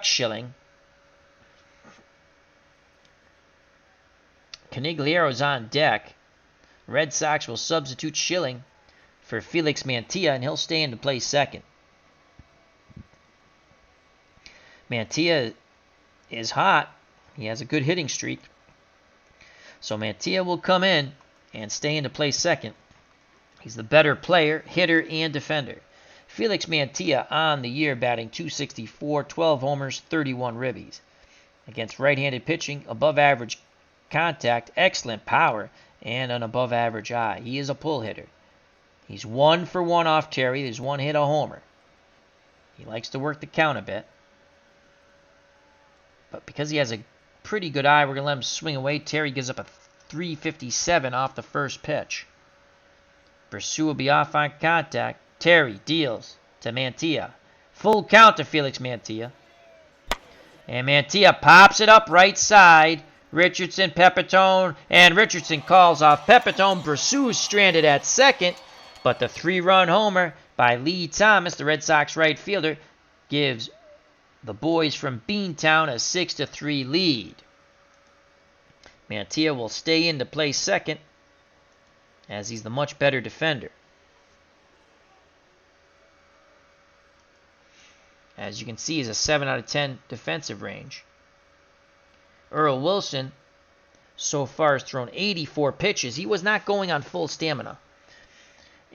Schilling. Conigliaro's on deck. Red Sox will substitute Schilling for Felix Mantilla, and he'll stay in to play second. Mantilla is hot. He has a good hitting streak. So Mantilla will come in and stay in to play second. He's the better player, hitter, and defender. Felix Mantilla on the year batting .264, 12 homers, 31 ribbies. Against right-handed pitching, above average contact, excellent power, and an above average eye. He is a pull hitter. He's 1 for 1 off Terry. There's 1 hit, a homer. He likes to work the count a bit. But because he has a pretty good eye, we're going to let him swing away. Terry gives up a .357 off the first pitch. Berceau will be off on contact. Terry deals to Mantilla. Full count to Felix Mantilla. And Mantilla pops it up right side. Richardson, Pepitone, and Richardson calls off Pepitone. Berceau stranded at second. But the 3-run homer by Lee Thomas, the Red Sox right fielder, gives the boys from Beantown a 6-3 lead. Mantilla will stay in to play second, as he's the much better defender. As you can see, he's a 7 out of 10 defensive range. Earl Wilson so far has thrown 84 pitches. He was not going on full stamina.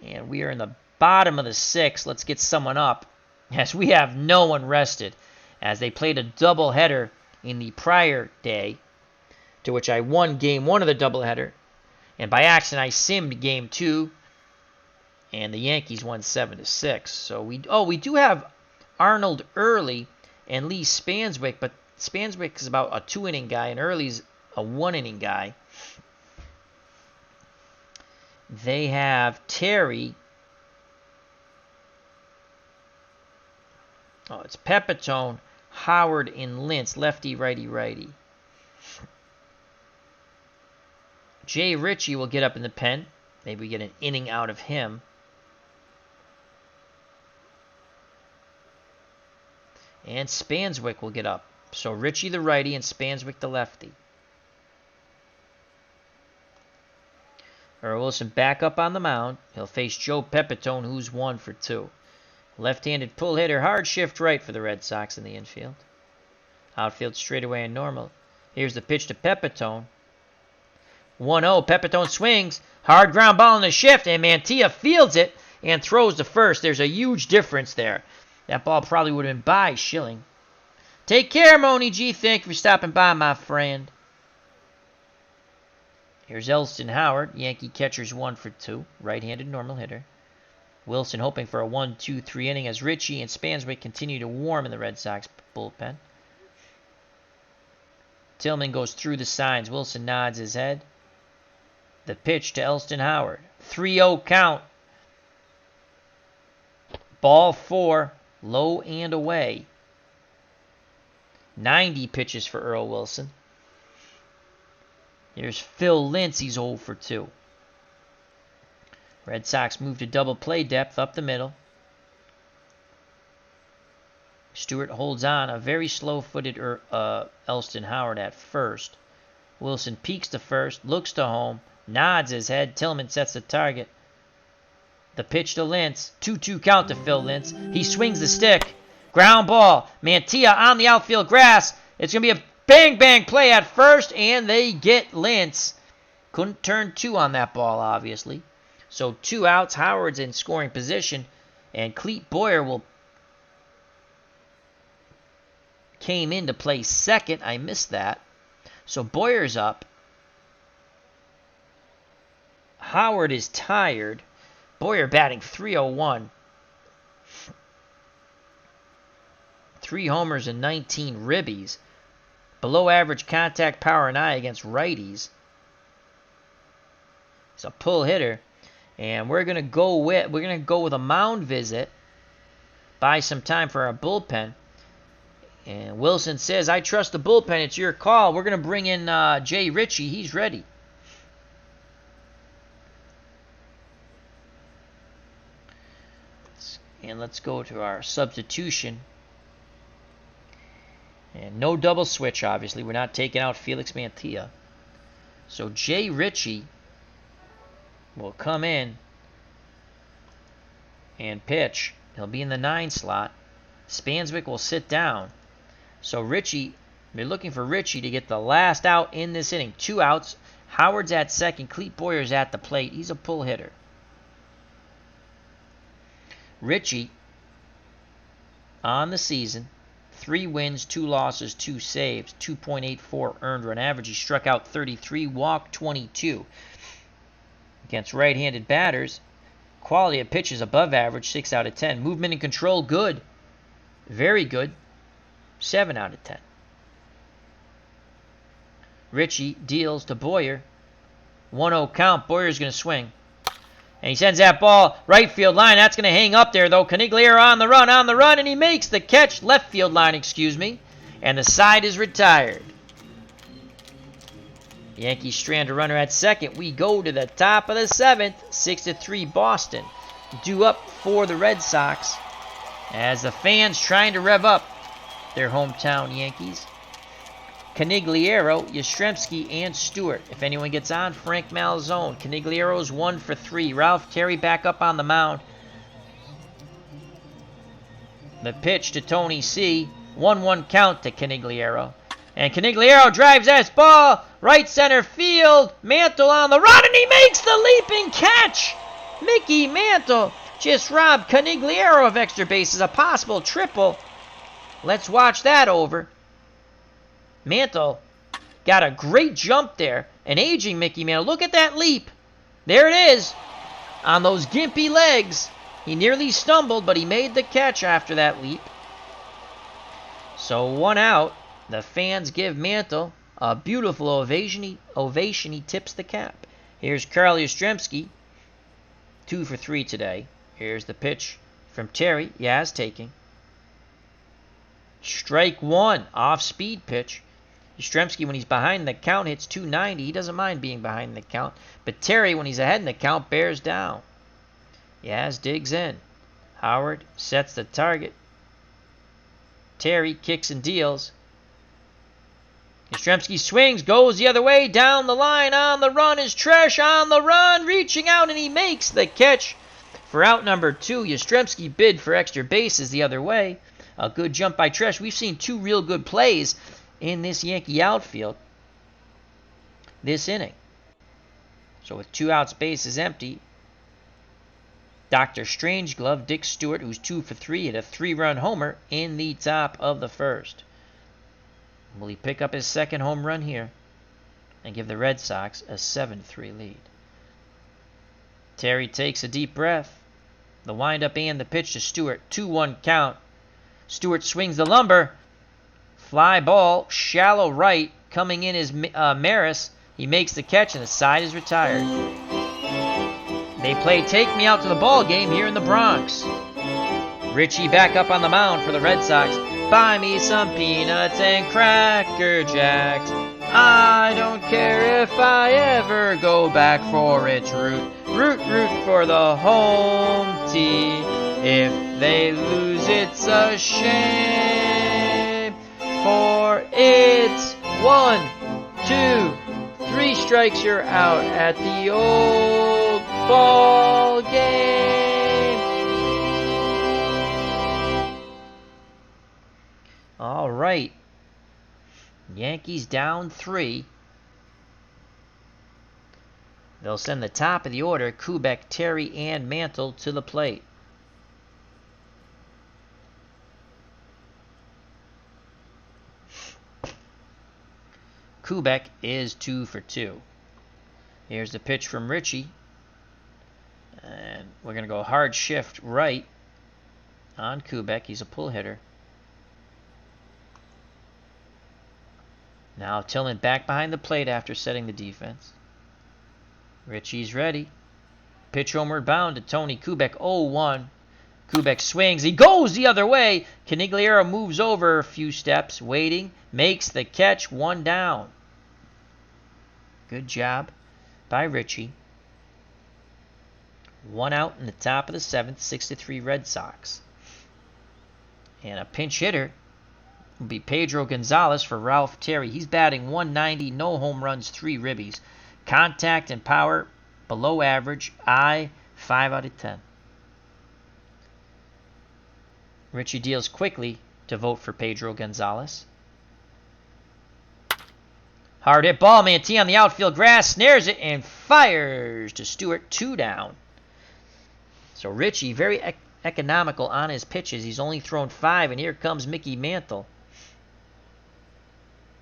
And we are in the bottom of the 6th. Let's get someone up, as we have no one rested, as they played a doubleheader in the prior day, to which I won game 1 of the doubleheader, and by accident I simmed game 2, and the Yankees won 7-6. So we do have Arnold Early and Lee Spanswick, but Spanswick is about a 2-inning guy, and Early's a 1-inning guy. They have Terry. Oh, it's Pepitone, Howard, and Lintz, lefty, righty, righty. Jay Ritchie will get up in the pen. Maybe we get an inning out of him. And Spanswick will get up. So Ritchie the righty and Spanswick the lefty. Earl Wilson back up on the mound. He'll face Joe Pepitone, who's 1 for 2. Left-handed pull hitter, hard shift right for the Red Sox in the infield. Outfield straightaway and normal. Here's the pitch to Pepitone. 1-0, Pepitone swings. Hard ground ball in the shift, and Mantilla fields it and throws to first. There's a huge difference there. That ball probably would have been by Schilling. Take care, Moni G. Thank you for stopping by, my friend. Here's Elston Howard. Yankee catcher's 1 for 2. Right-handed normal hitter. Wilson hoping for a 1-2-3 inning as Ritchie and Spanswick continue to warm in the Red Sox bullpen. Tillman goes through the signs. Wilson nods his head. The pitch to Elston Howard. 3-0 count. Ball 4. Low and away. 90 pitches for Earl Wilson. Here's Phil Lintz. He's 0 for 2. Red Sox move to double play depth up the middle. Stewart holds on. A very slow-footed Elston Howard at first. Wilson peeks to first, looks to home, nods his head. Tillman sets the target. The pitch to Lintz. 2-2 count to Phil Lintz. He swings the stick. Ground ball. Mantilla on the outfield grass. It's going to be a bang-bang play at first, and they get Lintz. Couldn't turn 2 on that ball, obviously. So 2 outs. Howard's in scoring position, and Clete Boyer came in to play second. I missed that. So Boyer's up. Howard is tired. Boyer batting .301. 3 homers and 19 ribbies. Below average contact power and eye against righties. He's a pull hitter. And we're gonna go with a mound visit. Buy some time for our bullpen. And Wilson says, I trust the bullpen. It's your call. We're going to bring in Jay Ritchie. He's ready. And let's go to our substitution. And no double switch, obviously. We're not taking out Felix Mantilla. So Jay Ritchie will come in and pitch. He'll be in the 9 slot. Spanswick will sit down. So Ritchie, we're looking for Ritchie to get the last out in this inning. 2 outs. Howard's at second. Clete Boyer's at the plate. He's a pull hitter. Ritchie, on the season, 3 wins, 2 losses, 2 saves, 2.84 earned run average. He struck out 33, walked 22. Against right-handed batters, quality of pitches above average, 6 out of 10. Movement and control, good. Very good, 7 out of 10. Ritchie deals to Boyer. 1-0 count. Boyer's going to swing. And he sends that ball right field line. That's going to hang up there, though. Conigliaro on the run, and he makes the catch. Left field line, excuse me. And the side is retired. Yankees strand a runner at second. We go to the top of the 7th. 6-3 Boston. Due up for the Red Sox as the fans trying to rev up their hometown Yankees. Conigliaro, Yastrzemski, and Stewart. If anyone gets on, Frank Malzone. Conigliaro's 1 for 3. Ralph Terry back up on the mound. The pitch to Tony C. 1-1 count to Conigliaro. And Conigliaro drives that ball right center field. Mantle on the run, and he makes the leaping catch. Mickey Mantle just robbed Conigliaro of extra bases. A possible triple. Let's watch that over. Mantle got a great jump there. An aging Mickey Mantle. Look at that leap. There it is. On those gimpy legs. He nearly stumbled, but he made the catch after that leap. So 1 out. The fans give Mantle a beautiful ovation. He tips the cap. Here's Carl Yastrzemski. 2 for 3 today. Here's the pitch from Terry. Yaz taking. Strike 1. Off-speed pitch. Yastrzemski, when he's behind the count, hits 290. He doesn't mind being behind the count. But Terry, when he's ahead in the count, bears down. Yaz digs in. Howard sets the target. Terry kicks and deals. Yastrzemski swings, goes the other way, down the line, on the run is Tresh, on the run, reaching out, and he makes the catch for out number 2. Yastrzemski bid for extra bases the other way. A good jump by Tresh. We've seen 2 real good plays in this Yankee outfield this inning. So with 2 outs, bases empty, Dr. Strangeglove, Dick Stewart, who's 2 for 3, hit a 3-run homer in the top of the 1st. Will he pick up his 2nd home run here and give the Red Sox a 7-3 lead? Terry takes a deep breath. The windup and the pitch to Stewart. 2-1 count. Stewart swings the lumber. Fly ball, shallow right. Coming in is Maris. He makes the catch, and the side is retired. They play Take Me Out to the Ball game here in the Bronx. Ritchie back up on the mound for the Red Sox. Buy me some peanuts and Cracker Jacks. I don't care if I ever go back for its root. Root for the home team. If they lose, it's a shame. For it's 1, 2, 3 strikes, you're out at the old ball game. All right. Yankees down 3. They'll send the top of the order, Kubek, Terry, and Mantle to the plate. Kubek is 2 for 2. Here's the pitch from Ritchie. And we're going to go hard shift right on Kubek. He's a pull hitter. Now Tillman back behind the plate after setting the defense. Ritchie's ready. Pitch homeward bound to Tony Kubek, 0-1. Kubek swings. He goes the other way. Conigliaro moves over a few steps, waiting. Makes the catch. 1 down. Good job by Richie. 1 out in the top of the 7th. 6-3 Red Sox. And a pinch hitter will be Pedro Gonzalez for Ralph Terry. He's batting 190. No home runs. 3 ribbies. Contact and power below average. 5 out of 10. Richie deals quickly to vote for Pedro Gonzalez. Hard hit ball. Mantee on the outfield grass. Snares it and fires to Stewart. 2 down. So Richie, very economical on his pitches. He's only thrown 5, and here comes Mickey Mantle.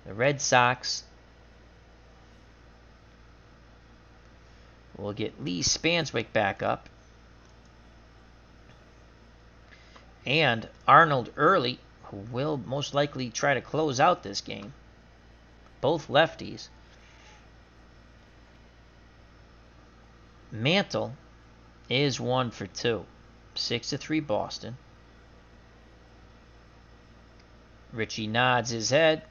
The Red Sox will get Lee Spanswick back up. And Arnold Early, who will most likely try to close out this game. Both lefties. Mantle is 1 for 2. 6-3 Boston. Richie nods his head.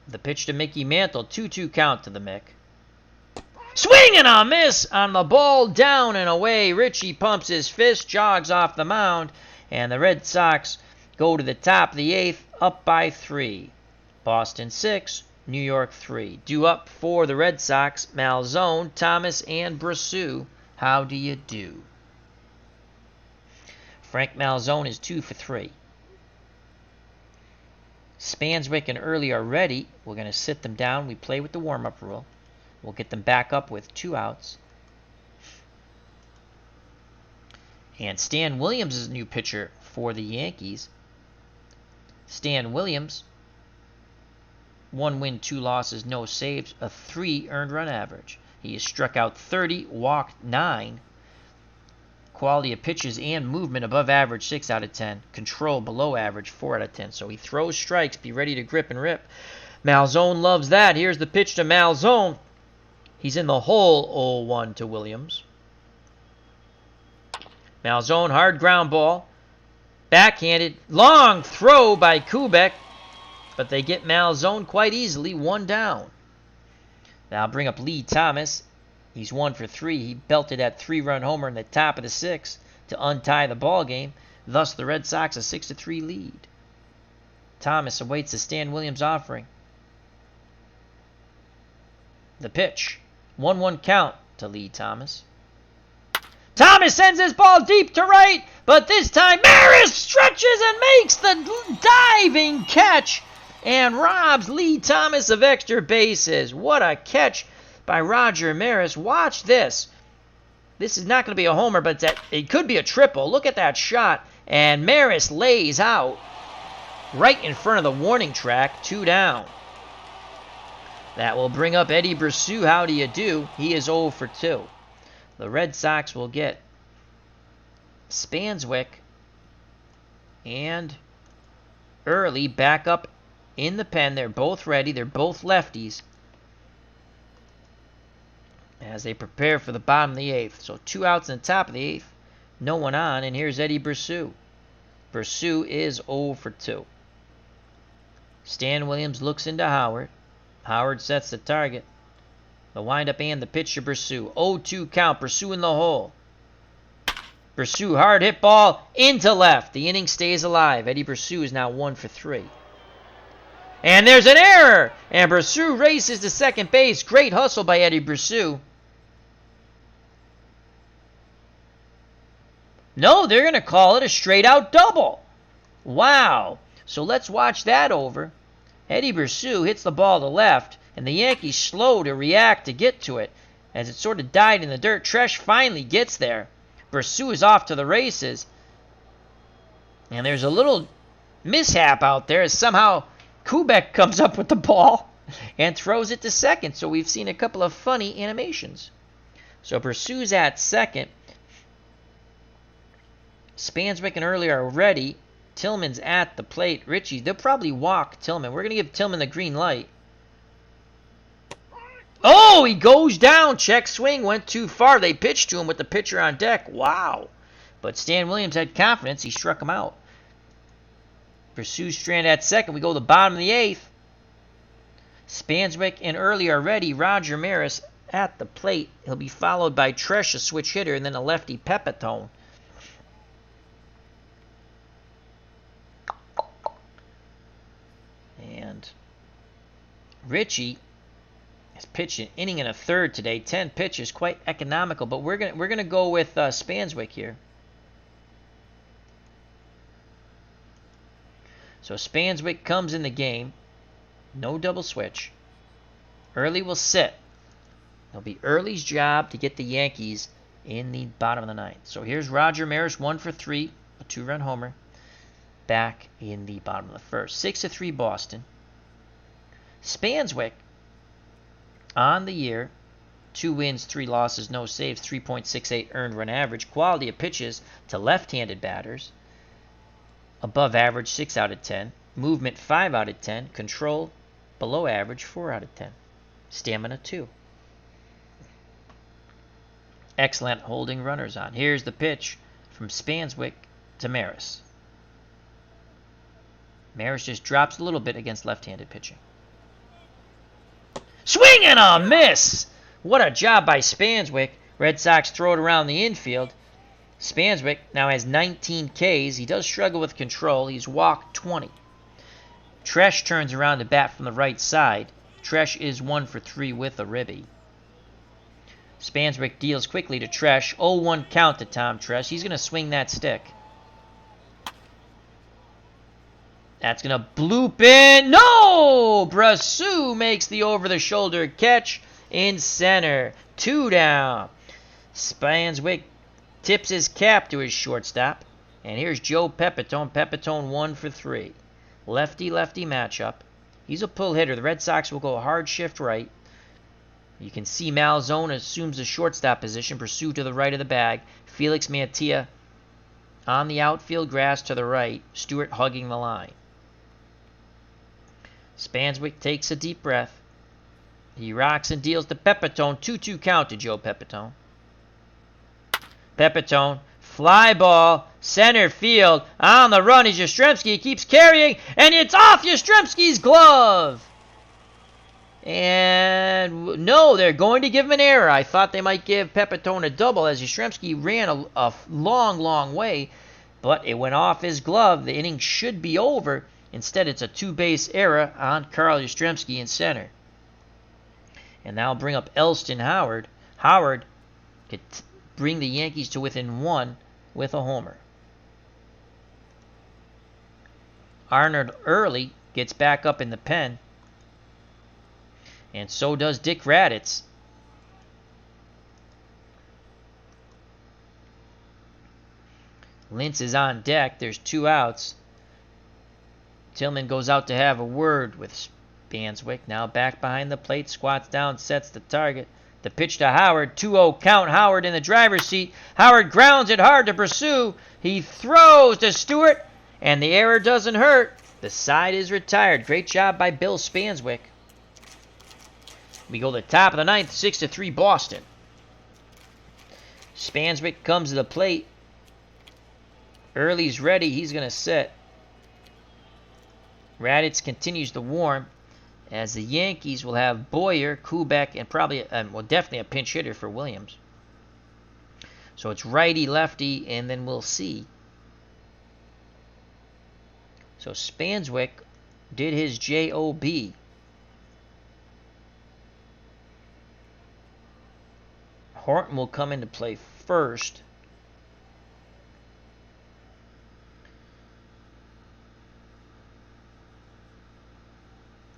The pitch to Mickey Mantle. 2-2 count to the Mick. Swing and a miss on the ball. Down and away. Richie pumps his fist. Jogs off the mound. And the Red Sox go to the top of the 8th, up by 3. Boston 6, New York 3. Due up for the Red Sox, Malzone, Thomas, and Brassou. How do you do? Frank Malzone is 2 for 3. Spanswick and Early are ready. We're going to sit them down. We play with the warm-up rule. We'll get them back up with 2 outs. And Stan Williams is a new pitcher for the Yankees. Stan Williams, 1 win, 2 losses, no saves, a 3 earned run average. He has struck out 30, walked 9. Quality of pitches and movement above average, 6 out of 10. Control below average, 4 out of 10. So he throws strikes, be ready to grip and rip. Malzone loves that. Here's the pitch to Malzone. He's in the hole, 0-1 to Williams. Malzone, hard ground ball. Backhanded. Long throw by Kubek. But they get Malzone quite easily. 1 down. Now bring up Lee Thomas. He's 1 for 3. He belted that 3-run homer in the top of the 6th to untie the ball game. Thus the Red Sox a 6-3 lead. Thomas awaits the Stan Williams offering. The pitch. 1-1 count to Lee Thomas. Thomas sends his ball deep to right, but this time Maris stretches and makes the diving catch and robs Lee Thomas of extra bases. What a catch by Roger Maris. Watch this. This is not going to be a homer, but it could be a triple. Look at that shot. And Maris lays out right in front of the warning track. 2 down. That will bring up Eddie Brassou. How do you do? He is 0 for 2. The Red Sox will get Spanswick and Early back up in the pen. They're both ready. They're both lefties as they prepare for the bottom of the 8th. So 2 outs in the top of the 8th. No one on. And here's Eddie Brassou. Brassou is 0 for 2. Stan Williams looks into Howard. Howard sets the target. The windup and the pitch to Brassou. 0-2 count. Brassou in the hole. Brassou, hard hit ball into left. The inning stays alive. Eddie Brassou is now 1 for 3. And there's an error. And Brassou races to second base. Great hustle by Eddie Brassou. No, they're going to call it a straight-out double. Wow. So let's watch that over. Eddie Brassou hits the ball to left. And the Yankees slow to react to get to it. As it sort of died in the dirt, Tresh finally gets there. Brassou is off to the races. And there's a little mishap out there as somehow Kubek comes up with the ball and throws it to second. So we've seen a couple of funny animations. So Brassou's at second. Spanswick and Early are ready. Tillman's at the plate. Richie, they'll probably walk Tillman. We're going to give Tillman the green light. Oh, he goes down. Check swing. Went too far. They pitched to him with the pitcher on deck. Wow. But Stan Williams had confidence. He struck him out. Pursues Strand at second. We go to the bottom of the 8th. Spanswick and Early are ready. Roger Maris at the plate. He'll be followed by Tresh, a switch hitter, and then a lefty Pepitone. And Richie has pitched an inning and a third today. 10 pitches, quite economical. But we're gonna go with Spanswick here. So Spanswick comes in the game. No double switch. Early will sit. It'll be Early's job to get the Yankees in the bottom of the 9th. So here's Roger Maris, 1 for 3, a 2-run homer, back in the bottom of the 1st. 6-3 Boston. Spanswick on the year, 2 wins, 3 losses, no saves, 3.68 earned run average. Quality of pitches to left-handed batters. Above average, 6 out of 10. Movement, 5 out of 10. Control, below average, 4 out of 10. Stamina, 2. Excellent holding runners on. Here's the pitch from Spanswick to Maris. Maris just drops a little bit against left-handed pitching. Swing and a miss! What a job by Spanswick. Red Sox throw it around the infield. Spanswick now has 19 Ks. He does struggle with control. He's walked 20. Tresh turns around to bat from the right side. Tresh is 1 for 3 with a ribby. Spanswick deals quickly to Tresh. 0-1 count to Tom Tresh. He's going to swing that stick. That's going to bloop in. No! Brassou makes the over-the-shoulder catch in center. 2 down. Spanswick tips his cap to his shortstop. And here's Joe Pepitone. Pepitone 1 for 3. Lefty-lefty matchup. He's a pull hitter. The Red Sox will go hard shift right. You can see Malzone assumes the shortstop position. Brassou to the right of the bag. Felix Mantilla on the outfield grass to the right. Stewart hugging the line. Spanswick takes a deep breath. He rocks and deals to Pepitone. 2-2 count to Joe Pepitone. Pepitone, fly ball, center field. On the run is Yastrzemski. He keeps carrying, and it's off Yastrzemski's glove. And no, they're going to give him an error. I thought they might give Pepitone a double as Yastrzemski ran a long, long way, but it went off his glove. The inning should be over. Instead, it's a 2-base error on Carl Yastrzemski in center. And now bring up Elston Howard. Howard could bring the Yankees to within 1 with a homer. Arnold Early gets back up in the pen. And so does Dick Raditz. Lintz is on deck. There's 2 outs. Tillman goes out to have a word with Spanswick. Now back behind the plate. Squats down, sets the target. The pitch to Howard. 2-0 count. Howard in the driver's seat. Howard grounds it hard to pursue. He throws to Stewart. And the error doesn't hurt. The side is retired. Great job by Bill Spanswick. We go to the top of the 9th, 6-3 Boston. Spanswick comes to the plate. Early's ready. He's going to sit. Raditz continues to warm as the Yankees will have Boyer, Kubek, and probably, definitely a pinch hitter for Williams. So it's righty, lefty, and then we'll see. So Spanswick did his JOB. Horton will come into play first.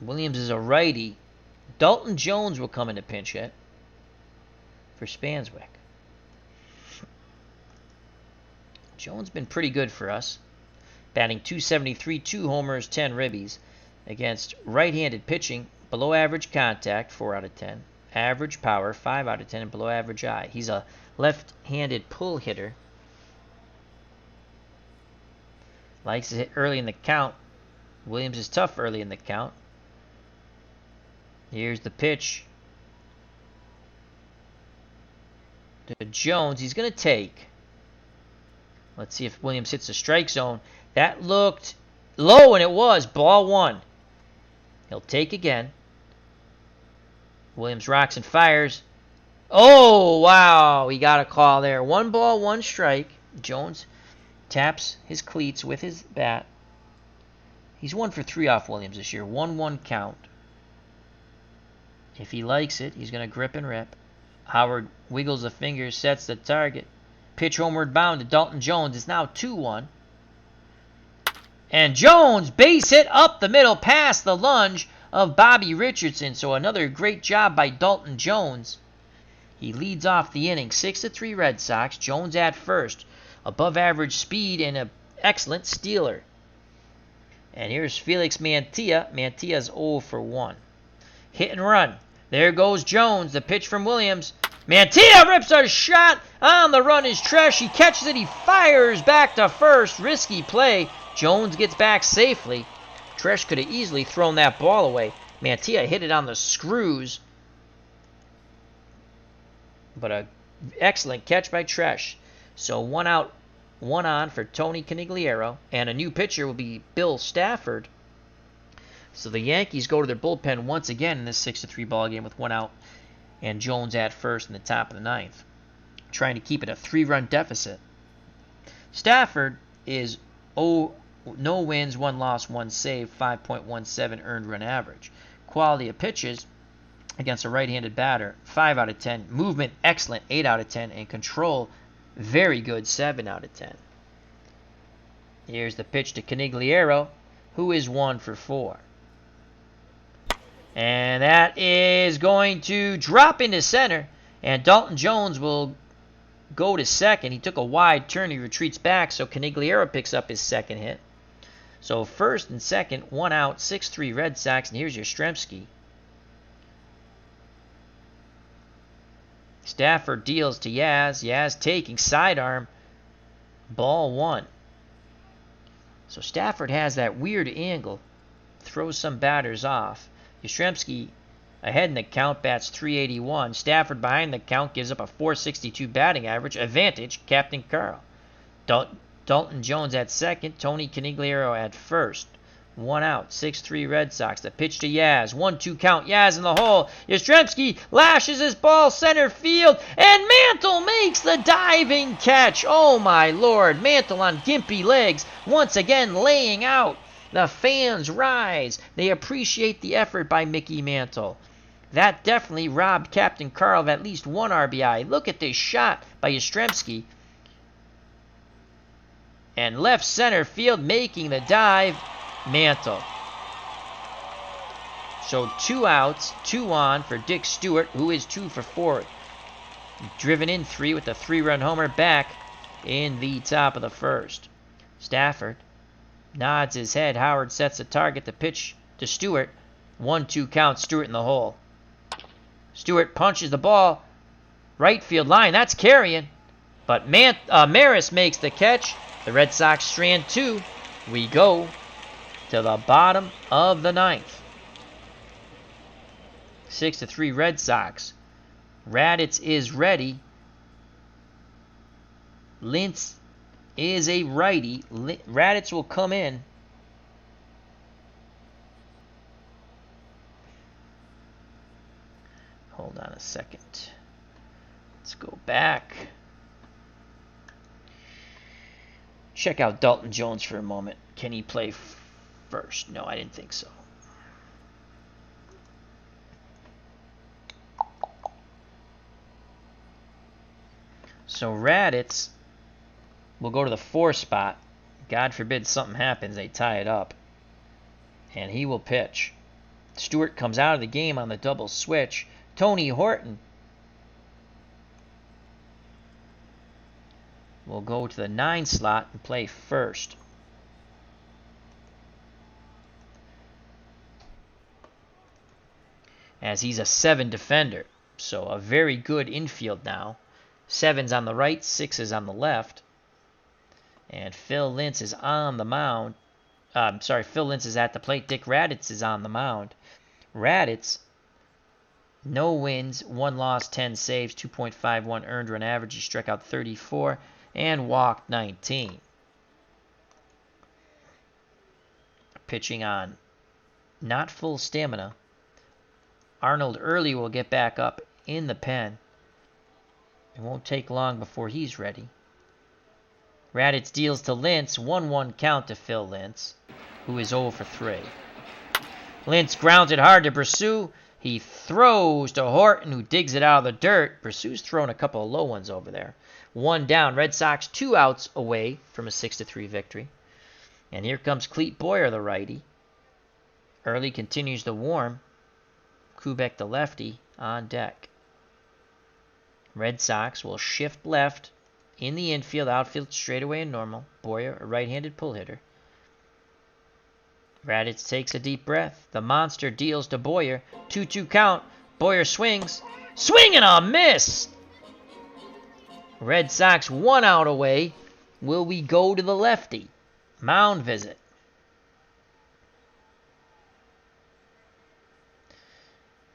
Williams is a righty. Dalton Jones will come into pinch hit for Spanswick. Jones been pretty good for us. Batting .273, 2 homers, 10 ribbies. Against right-handed pitching, below average contact, 4 out of 10. Average power, 5 out of 10, and below average eye. He's a left-handed pull hitter. Likes to hit early in the count. Williams is tough early in the count. Here's the pitch to Jones. He's going to take. Let's see if Williams hits the strike zone. That looked low, and it was. Ball 1. He'll take again. Williams rocks and fires. Oh, wow. He got a call there. 1 ball, 1 strike. Jones taps his cleats with his bat. He's 1 for 3 off Williams this year. 1-1 count. If he likes it, he's going to grip and rip. Howard wiggles the fingers, sets the target. Pitch homeward bound to Dalton Jones. It's now 2-1. And Jones, base hit up the middle past the lunge of Bobby Richardson. So another great job by Dalton Jones. He leads off the inning. 6-3 Red Sox. Jones at first. Above average speed and an excellent stealer. And here's Felix Mantilla. Mantilla's 0 for 1. Hit and run. There goes Jones. The pitch from Williams. Mantilla rips a shot. On the run is Tresh. He catches it. He fires back to first. Risky play. Jones gets back safely. Tresh could have easily thrown that ball away. Mantilla hit it on the screws. But an excellent catch by Tresh. So 1 out, 1 on for Tony Conigliaro. And a new pitcher will be Bill Stafford. So the Yankees go to their bullpen once again in this 6-3 ball game with 1 out and Jones at first in the top of the 9th, trying to keep it a 3-run deficit. Stafford is no wins, 1 loss, 1 save, 5.17 earned run average. Quality of pitches against a right-handed batter, 5 out of 10. Movement, excellent, 8 out of 10. And control, very good, 7 out of 10. Here's the pitch to Conigliaro, who is 1 for 4. And that is going to drop into center. And Dalton Jones will go to second. He took a wide turn. He retreats back, so Conigliaro picks up his second hit. So first and second, 1 out, 6-3 Red Sox. And here's your Yastrzemski. Stafford deals to Yaz. Yaz taking sidearm. Ball 1. So Stafford has that weird angle. Throws some batters off. Yastrzemski ahead in the count, bats .381. Stafford behind the count gives up a .462 batting average. Advantage, Captain Carl. Dalton Jones at second. Tony Conigliaro at first. 1 out, 6-3 Red Sox. The pitch to Yaz. 1-2 count. Yaz in the hole. Yastrzemski lashes his ball center field. And Mantle makes the diving catch. Oh my lord. Mantle on gimpy legs. Once again laying out. The fans rise. They appreciate the effort by Mickey Mantle. That definitely robbed Captain Carl of at least 1 RBI. Look at this shot by Yastrzemski. And left center field making the dive, Mantle. So 2 outs, 2 on for Dick Stewart, who is 2 for 4. Driven in 3 with a 3-run homer back in the top of the first. Stafford nods his head. Howard sets the target. The pitch to Stewart. 1-2 count. Stewart in the hole. Stewart punches the ball. Right field line. That's carrying. But Maris makes the catch. The Red Sox strand 2. We go to the bottom of the 9th. 6-3 Red Sox. Raditz is ready. Lintz is a righty. Raditz will come in. Hold on a second. Let's go back. Check out Dalton Jones for a moment. Can he play first? No, I didn't think so. So Raditz will go to the 4 spot. God forbid something happens, they tie it up. And he will pitch. Stewart comes out of the game on the double switch. Tony Horton will go to the 9 slot and play first. As he's a 7 defender. So a very good infield now. 7's on the right, 6 is on the left. And Phil Lintz is on the mound. Phil Lintz is at the plate. Dick Raditz is on the mound. Raditz, no wins, 1 loss, 10 saves, 2.51 earned run average. He struck out 34. and walked 19. Pitching on not full stamina. Arnold Early will get back up in the pen. It won't take long before he's ready. Raditz deals to Lintz. 1-1 count to Phil Lintz, who is 0 for 3. Lintz grounds it hard to Brosseau. He throws to Horton, who digs it out of the dirt. Brosseau's thrown a couple of low ones over there. 1 down. Red Sox 2 outs away from a 6-3 victory. And here comes Clete Boyer, the righty. Early continues to warm. Kubek, the lefty, on deck. Red Sox will shift left in the infield, outfield straightaway and normal. Boyer, a right-handed pull hitter. Raditz takes a deep breath. The monster deals to Boyer. 2-2 count. Boyer swings. Swing and a miss! Red Sox 1 out away. Will we go to the lefty? Mound visit.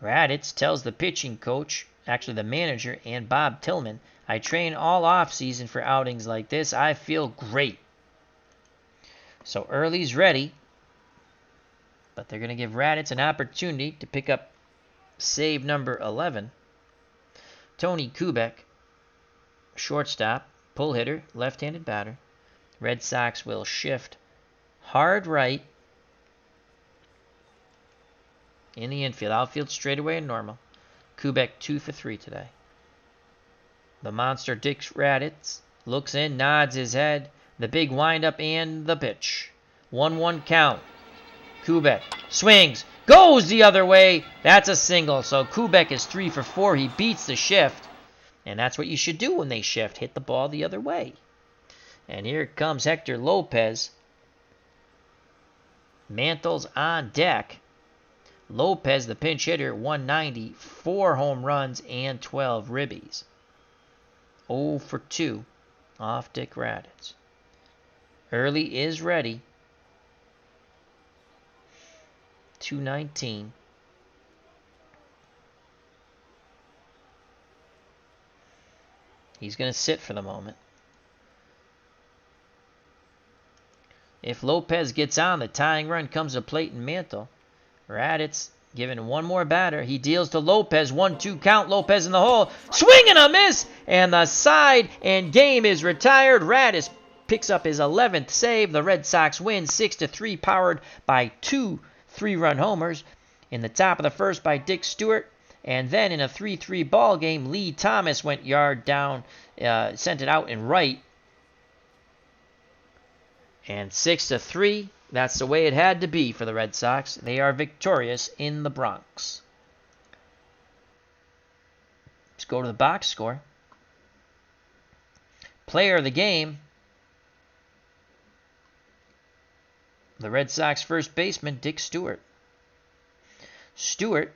Raditz tells the pitching coach, actually the manager, and Bob Tillman, I train all off-season for outings like this. I feel great. So Early's ready, but they're going to give Raditz an opportunity to pick up save number 11. Tony Kubek, shortstop, pull hitter, left-handed batter. Red Sox will shift hard right in the infield. Outfield straightaway and normal. Kubek 2 for 3 today. The monster Dick Raditz looks in, nods his head. The big windup and the pitch. 1-1 count. Kubek swings, goes the other way. That's a single. So Kubek is 3 for 4. He beats the shift. And that's what you should do when they shift. Hit the ball the other way. And here comes Hector Lopez. Mantle's on deck. Lopez, the pinch hitter, 190, 4 home runs, and 12 ribbies. 0 for 2 off Dick Raditz. Early is ready. 219. He's going to sit for the moment. If Lopez gets on, the tying run comes to plate and Mantle. Raditz given one more batter. He deals to Lopez. 1-2 count. Lopez in the hole. Swing and a miss. And the side and game is retired. Raditz picks up his 11th save. The Red Sox win 6-3, powered by 2 3-run homers. In the top of the first by Dick Stewart. And then in a 3-3 ball game, Lee Thomas went yard down, sent it out in right. And 6-3, that's the way it had to be for the Red Sox. They are victorious in the Bronx. Let's go to the box score. Player of the game. The Red Sox first baseman, Dick Stewart. Stewart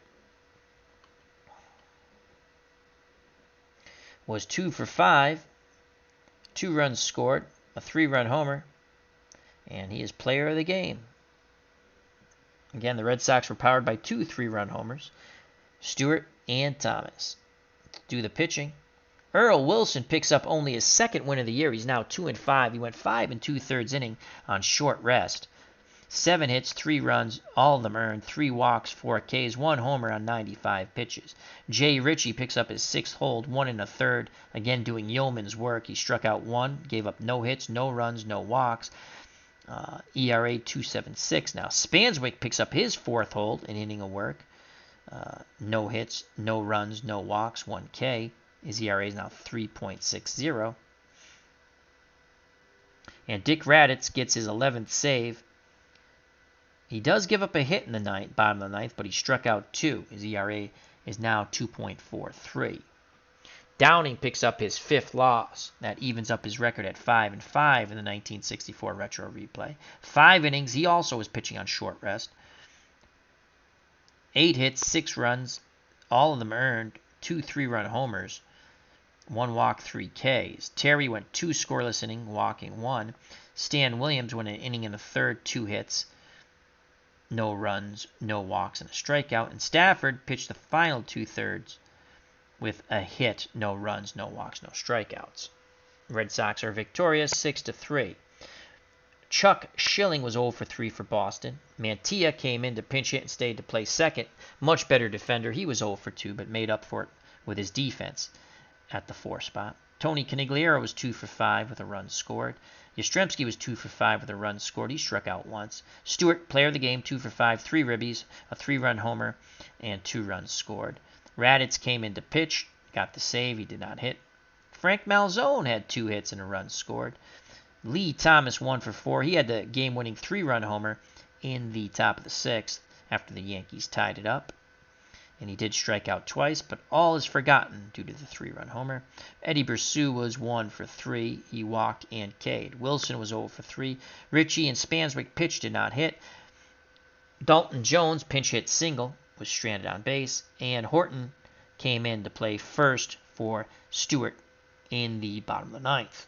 was 2 for 5, 2 runs scored, a 3-run homer, and he is player of the game. Again, the Red Sox were powered by 2 3-run homers, Stewart and Thomas. Do the pitching. Earl Wilson picks up only his 2nd win of the year. He's now 2-5. He went 5 2/3 inning on short rest. 7 hits, 3 runs, all of them earned, 3 walks, 4 Ks, 1 homer on 95 pitches. Jay Ritchie picks up his 6th hold, 1 1/3, again doing yeoman's work. He struck out 1, gave up no hits, no runs, no walks. ERA 2.76. Now Spanswick picks up his 4th hold, an inning of work. No hits, no runs, no walks, 1 K. His ERA is now 3.60. And Dick Raditz gets his 11th save. He does give up a hit in the bottom of the 9th, but he struck out 2. His ERA is now 2.43. Downing picks up his 5th loss. That evens up his record at 5-5 in the 1964 retro replay. 5 innings. He also was pitching on short rest. 8 hits, 6 runs, all of them earned, 2 3-run homers, 1 walk, 3 Ks. Terry went 2 scoreless innings, walking 1. Stan Williams went an inning in the 3rd, 2 hits, no runs, no walks, and a strikeout. And Stafford pitched the final 2/3 with a hit, no runs, no walks, no strikeouts. Red Sox are victorious 6-3. Chuck Schilling was 0 for 3 for Boston. Mantilla came in to pinch hit and stayed to play second. Much better defender. He was 0 for 2, but made up for it with his defense at the 4 spot. Tony Conigliaro was 2 for 5 with a run scored. Yastrzemski was 2 for 5 with a run scored. He struck out once. Stewart, player of the game, 2 for 5, 3 ribbies, a 3-run homer, and 2 runs scored. Raditz came in to pitch, got the save. He did not hit. Frank Malzone had 2 hits and a run scored. Lee Thomas 1 for 4. He had the game-winning 3-run homer in the top of the 6th after the Yankees tied it up. And he did strike out twice, but all is forgotten due to the 3-run homer. Eddie Bersu was 1 for 3. He walked and K'd. Wilson was 0 for 3. Ritchie and Spanswick pitch did not hit. Dalton Jones pinch hit single, was stranded on base. And Horton came in to play first for Stewart in the bottom of the 9th.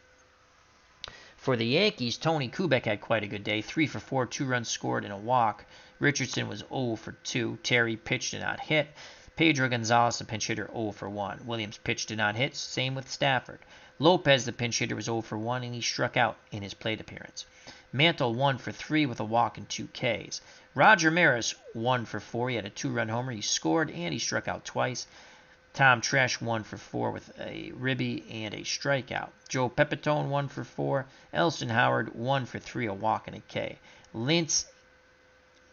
For the Yankees, Tony Kubek had quite a good day. 3 for 4, 2 runs scored and a walk. Richardson was 0 for 2. Terry pitched did not hit. Pedro Gonzalez, the pinch hitter, 0 for 1. Williams pitched did not hit. Same with Stafford. Lopez, the pinch hitter, was 0 for 1, and he struck out in his plate appearance. Mantle 1 for 3 with a walk and 2 Ks. Roger Maris 1 for 4. He had a 2-run homer. He scored and he struck out twice. Tom Tresh 1 for 4 with a ribby and a strikeout. Joe Pepitone 1 for 4. Elston Howard 1 for 3, a walk and a K. Lintz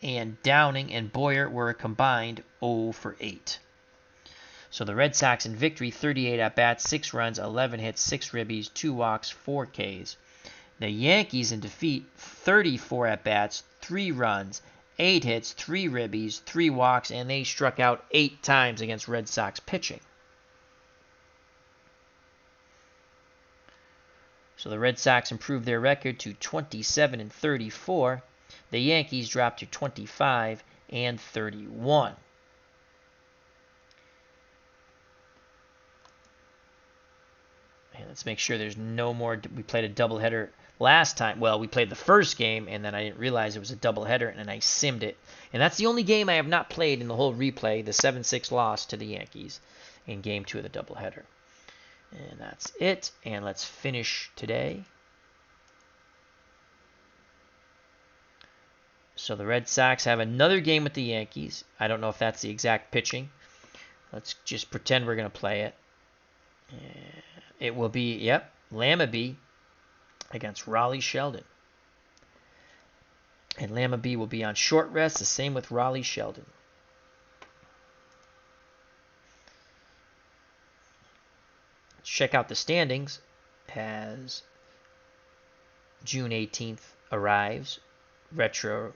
and Downing and Boyer were a combined 0 for 8. So the Red Sox in victory, 38 at-bats, 6 runs, 11 hits, 6 ribbies, 2 walks, 4 Ks. The Yankees in defeat, 34 at-bats, 3 runs, 8 hits, 3 ribbies, 3 walks, and they struck out 8 times against Red Sox pitching. So the Red Sox improved their record to 27-34. The Yankees dropped to 25-31. And let's make sure there's no more. We played a doubleheader last time. Well, we played the first game, and then I didn't realize it was a doubleheader, and then I simmed it. And that's the only game I have not played in the whole replay, the 7-6 loss to the Yankees in Game 2 of the doubleheader. And that's it. And let's finish today. So the Red Sox have another game with the Yankees. I don't know if that's the exact pitching. Let's just pretend we're going to play it. It will be, yep, Lamabee against Raleigh Sheldon. And Lamabee will be on short rest, the same with Raleigh Sheldon. Let's check out the standings as June 18th arrives. Retro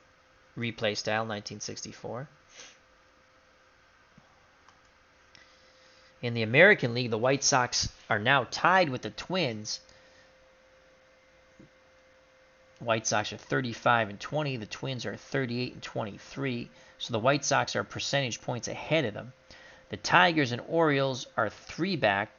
replay style, 1964. In the American League, the White Sox are now tied with the Twins. White Sox are 35-20. The Twins are 38-23. So the White Sox are percentage points ahead of them. The Tigers and Orioles are 3 back.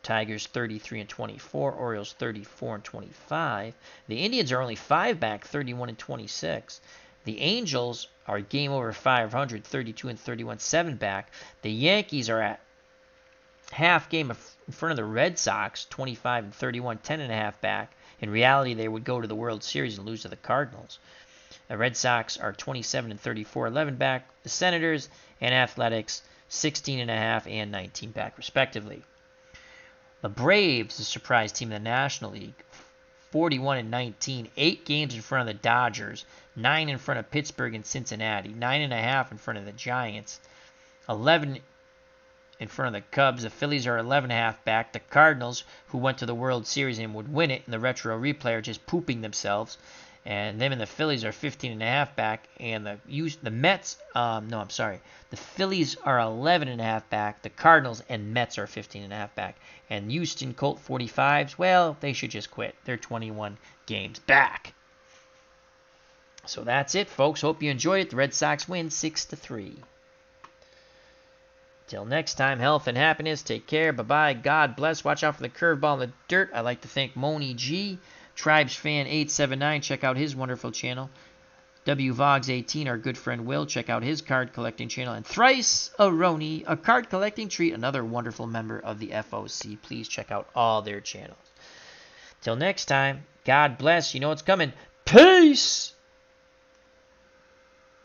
Tigers 33-24. Orioles 34-25. The Indians are only 5 back, 31-26. The Angels are game over 500, 32-31, 7 back. The Yankees are at half game in front of the Red Sox, 25-31, 10.5 back. In reality, they would go to the World Series and lose to the Cardinals. The Red Sox are 27-34, 11 back. The Senators and Athletics, 16.5 and 19 back, respectively. The Braves, the surprise team in the National League, 41-19, 8 games in front of the Dodgers, 9 in front of Pittsburgh and Cincinnati, 9.5 in front of the Giants, 11 in front of the Cubs. The Phillies are 11.5 back. The Cardinals, who went to the World Series and would win it in the retro replay, are just pooping themselves. And them and the Phillies are 15.5 back. And the Mets, the Phillies are 11.5 back. The Cardinals and Mets are 15.5 back. And Houston Colt 45s, well, they should just quit. They're 21 games back. So that's it, folks. Hope you enjoyed it. The Red Sox win 6-3. Till next time, health and happiness. Take care. Bye-bye. God bless. Watch out for the curveball in the dirt. I'd like to thank Moni G, TribesFan879. Check out his wonderful channel. WVogs18, our good friend Will. Check out his card collecting channel. And Thrice Aroni, a card collecting treat, another wonderful member of the FOC. Please check out all their channels. Till next time, God bless. You know what's coming. Peace!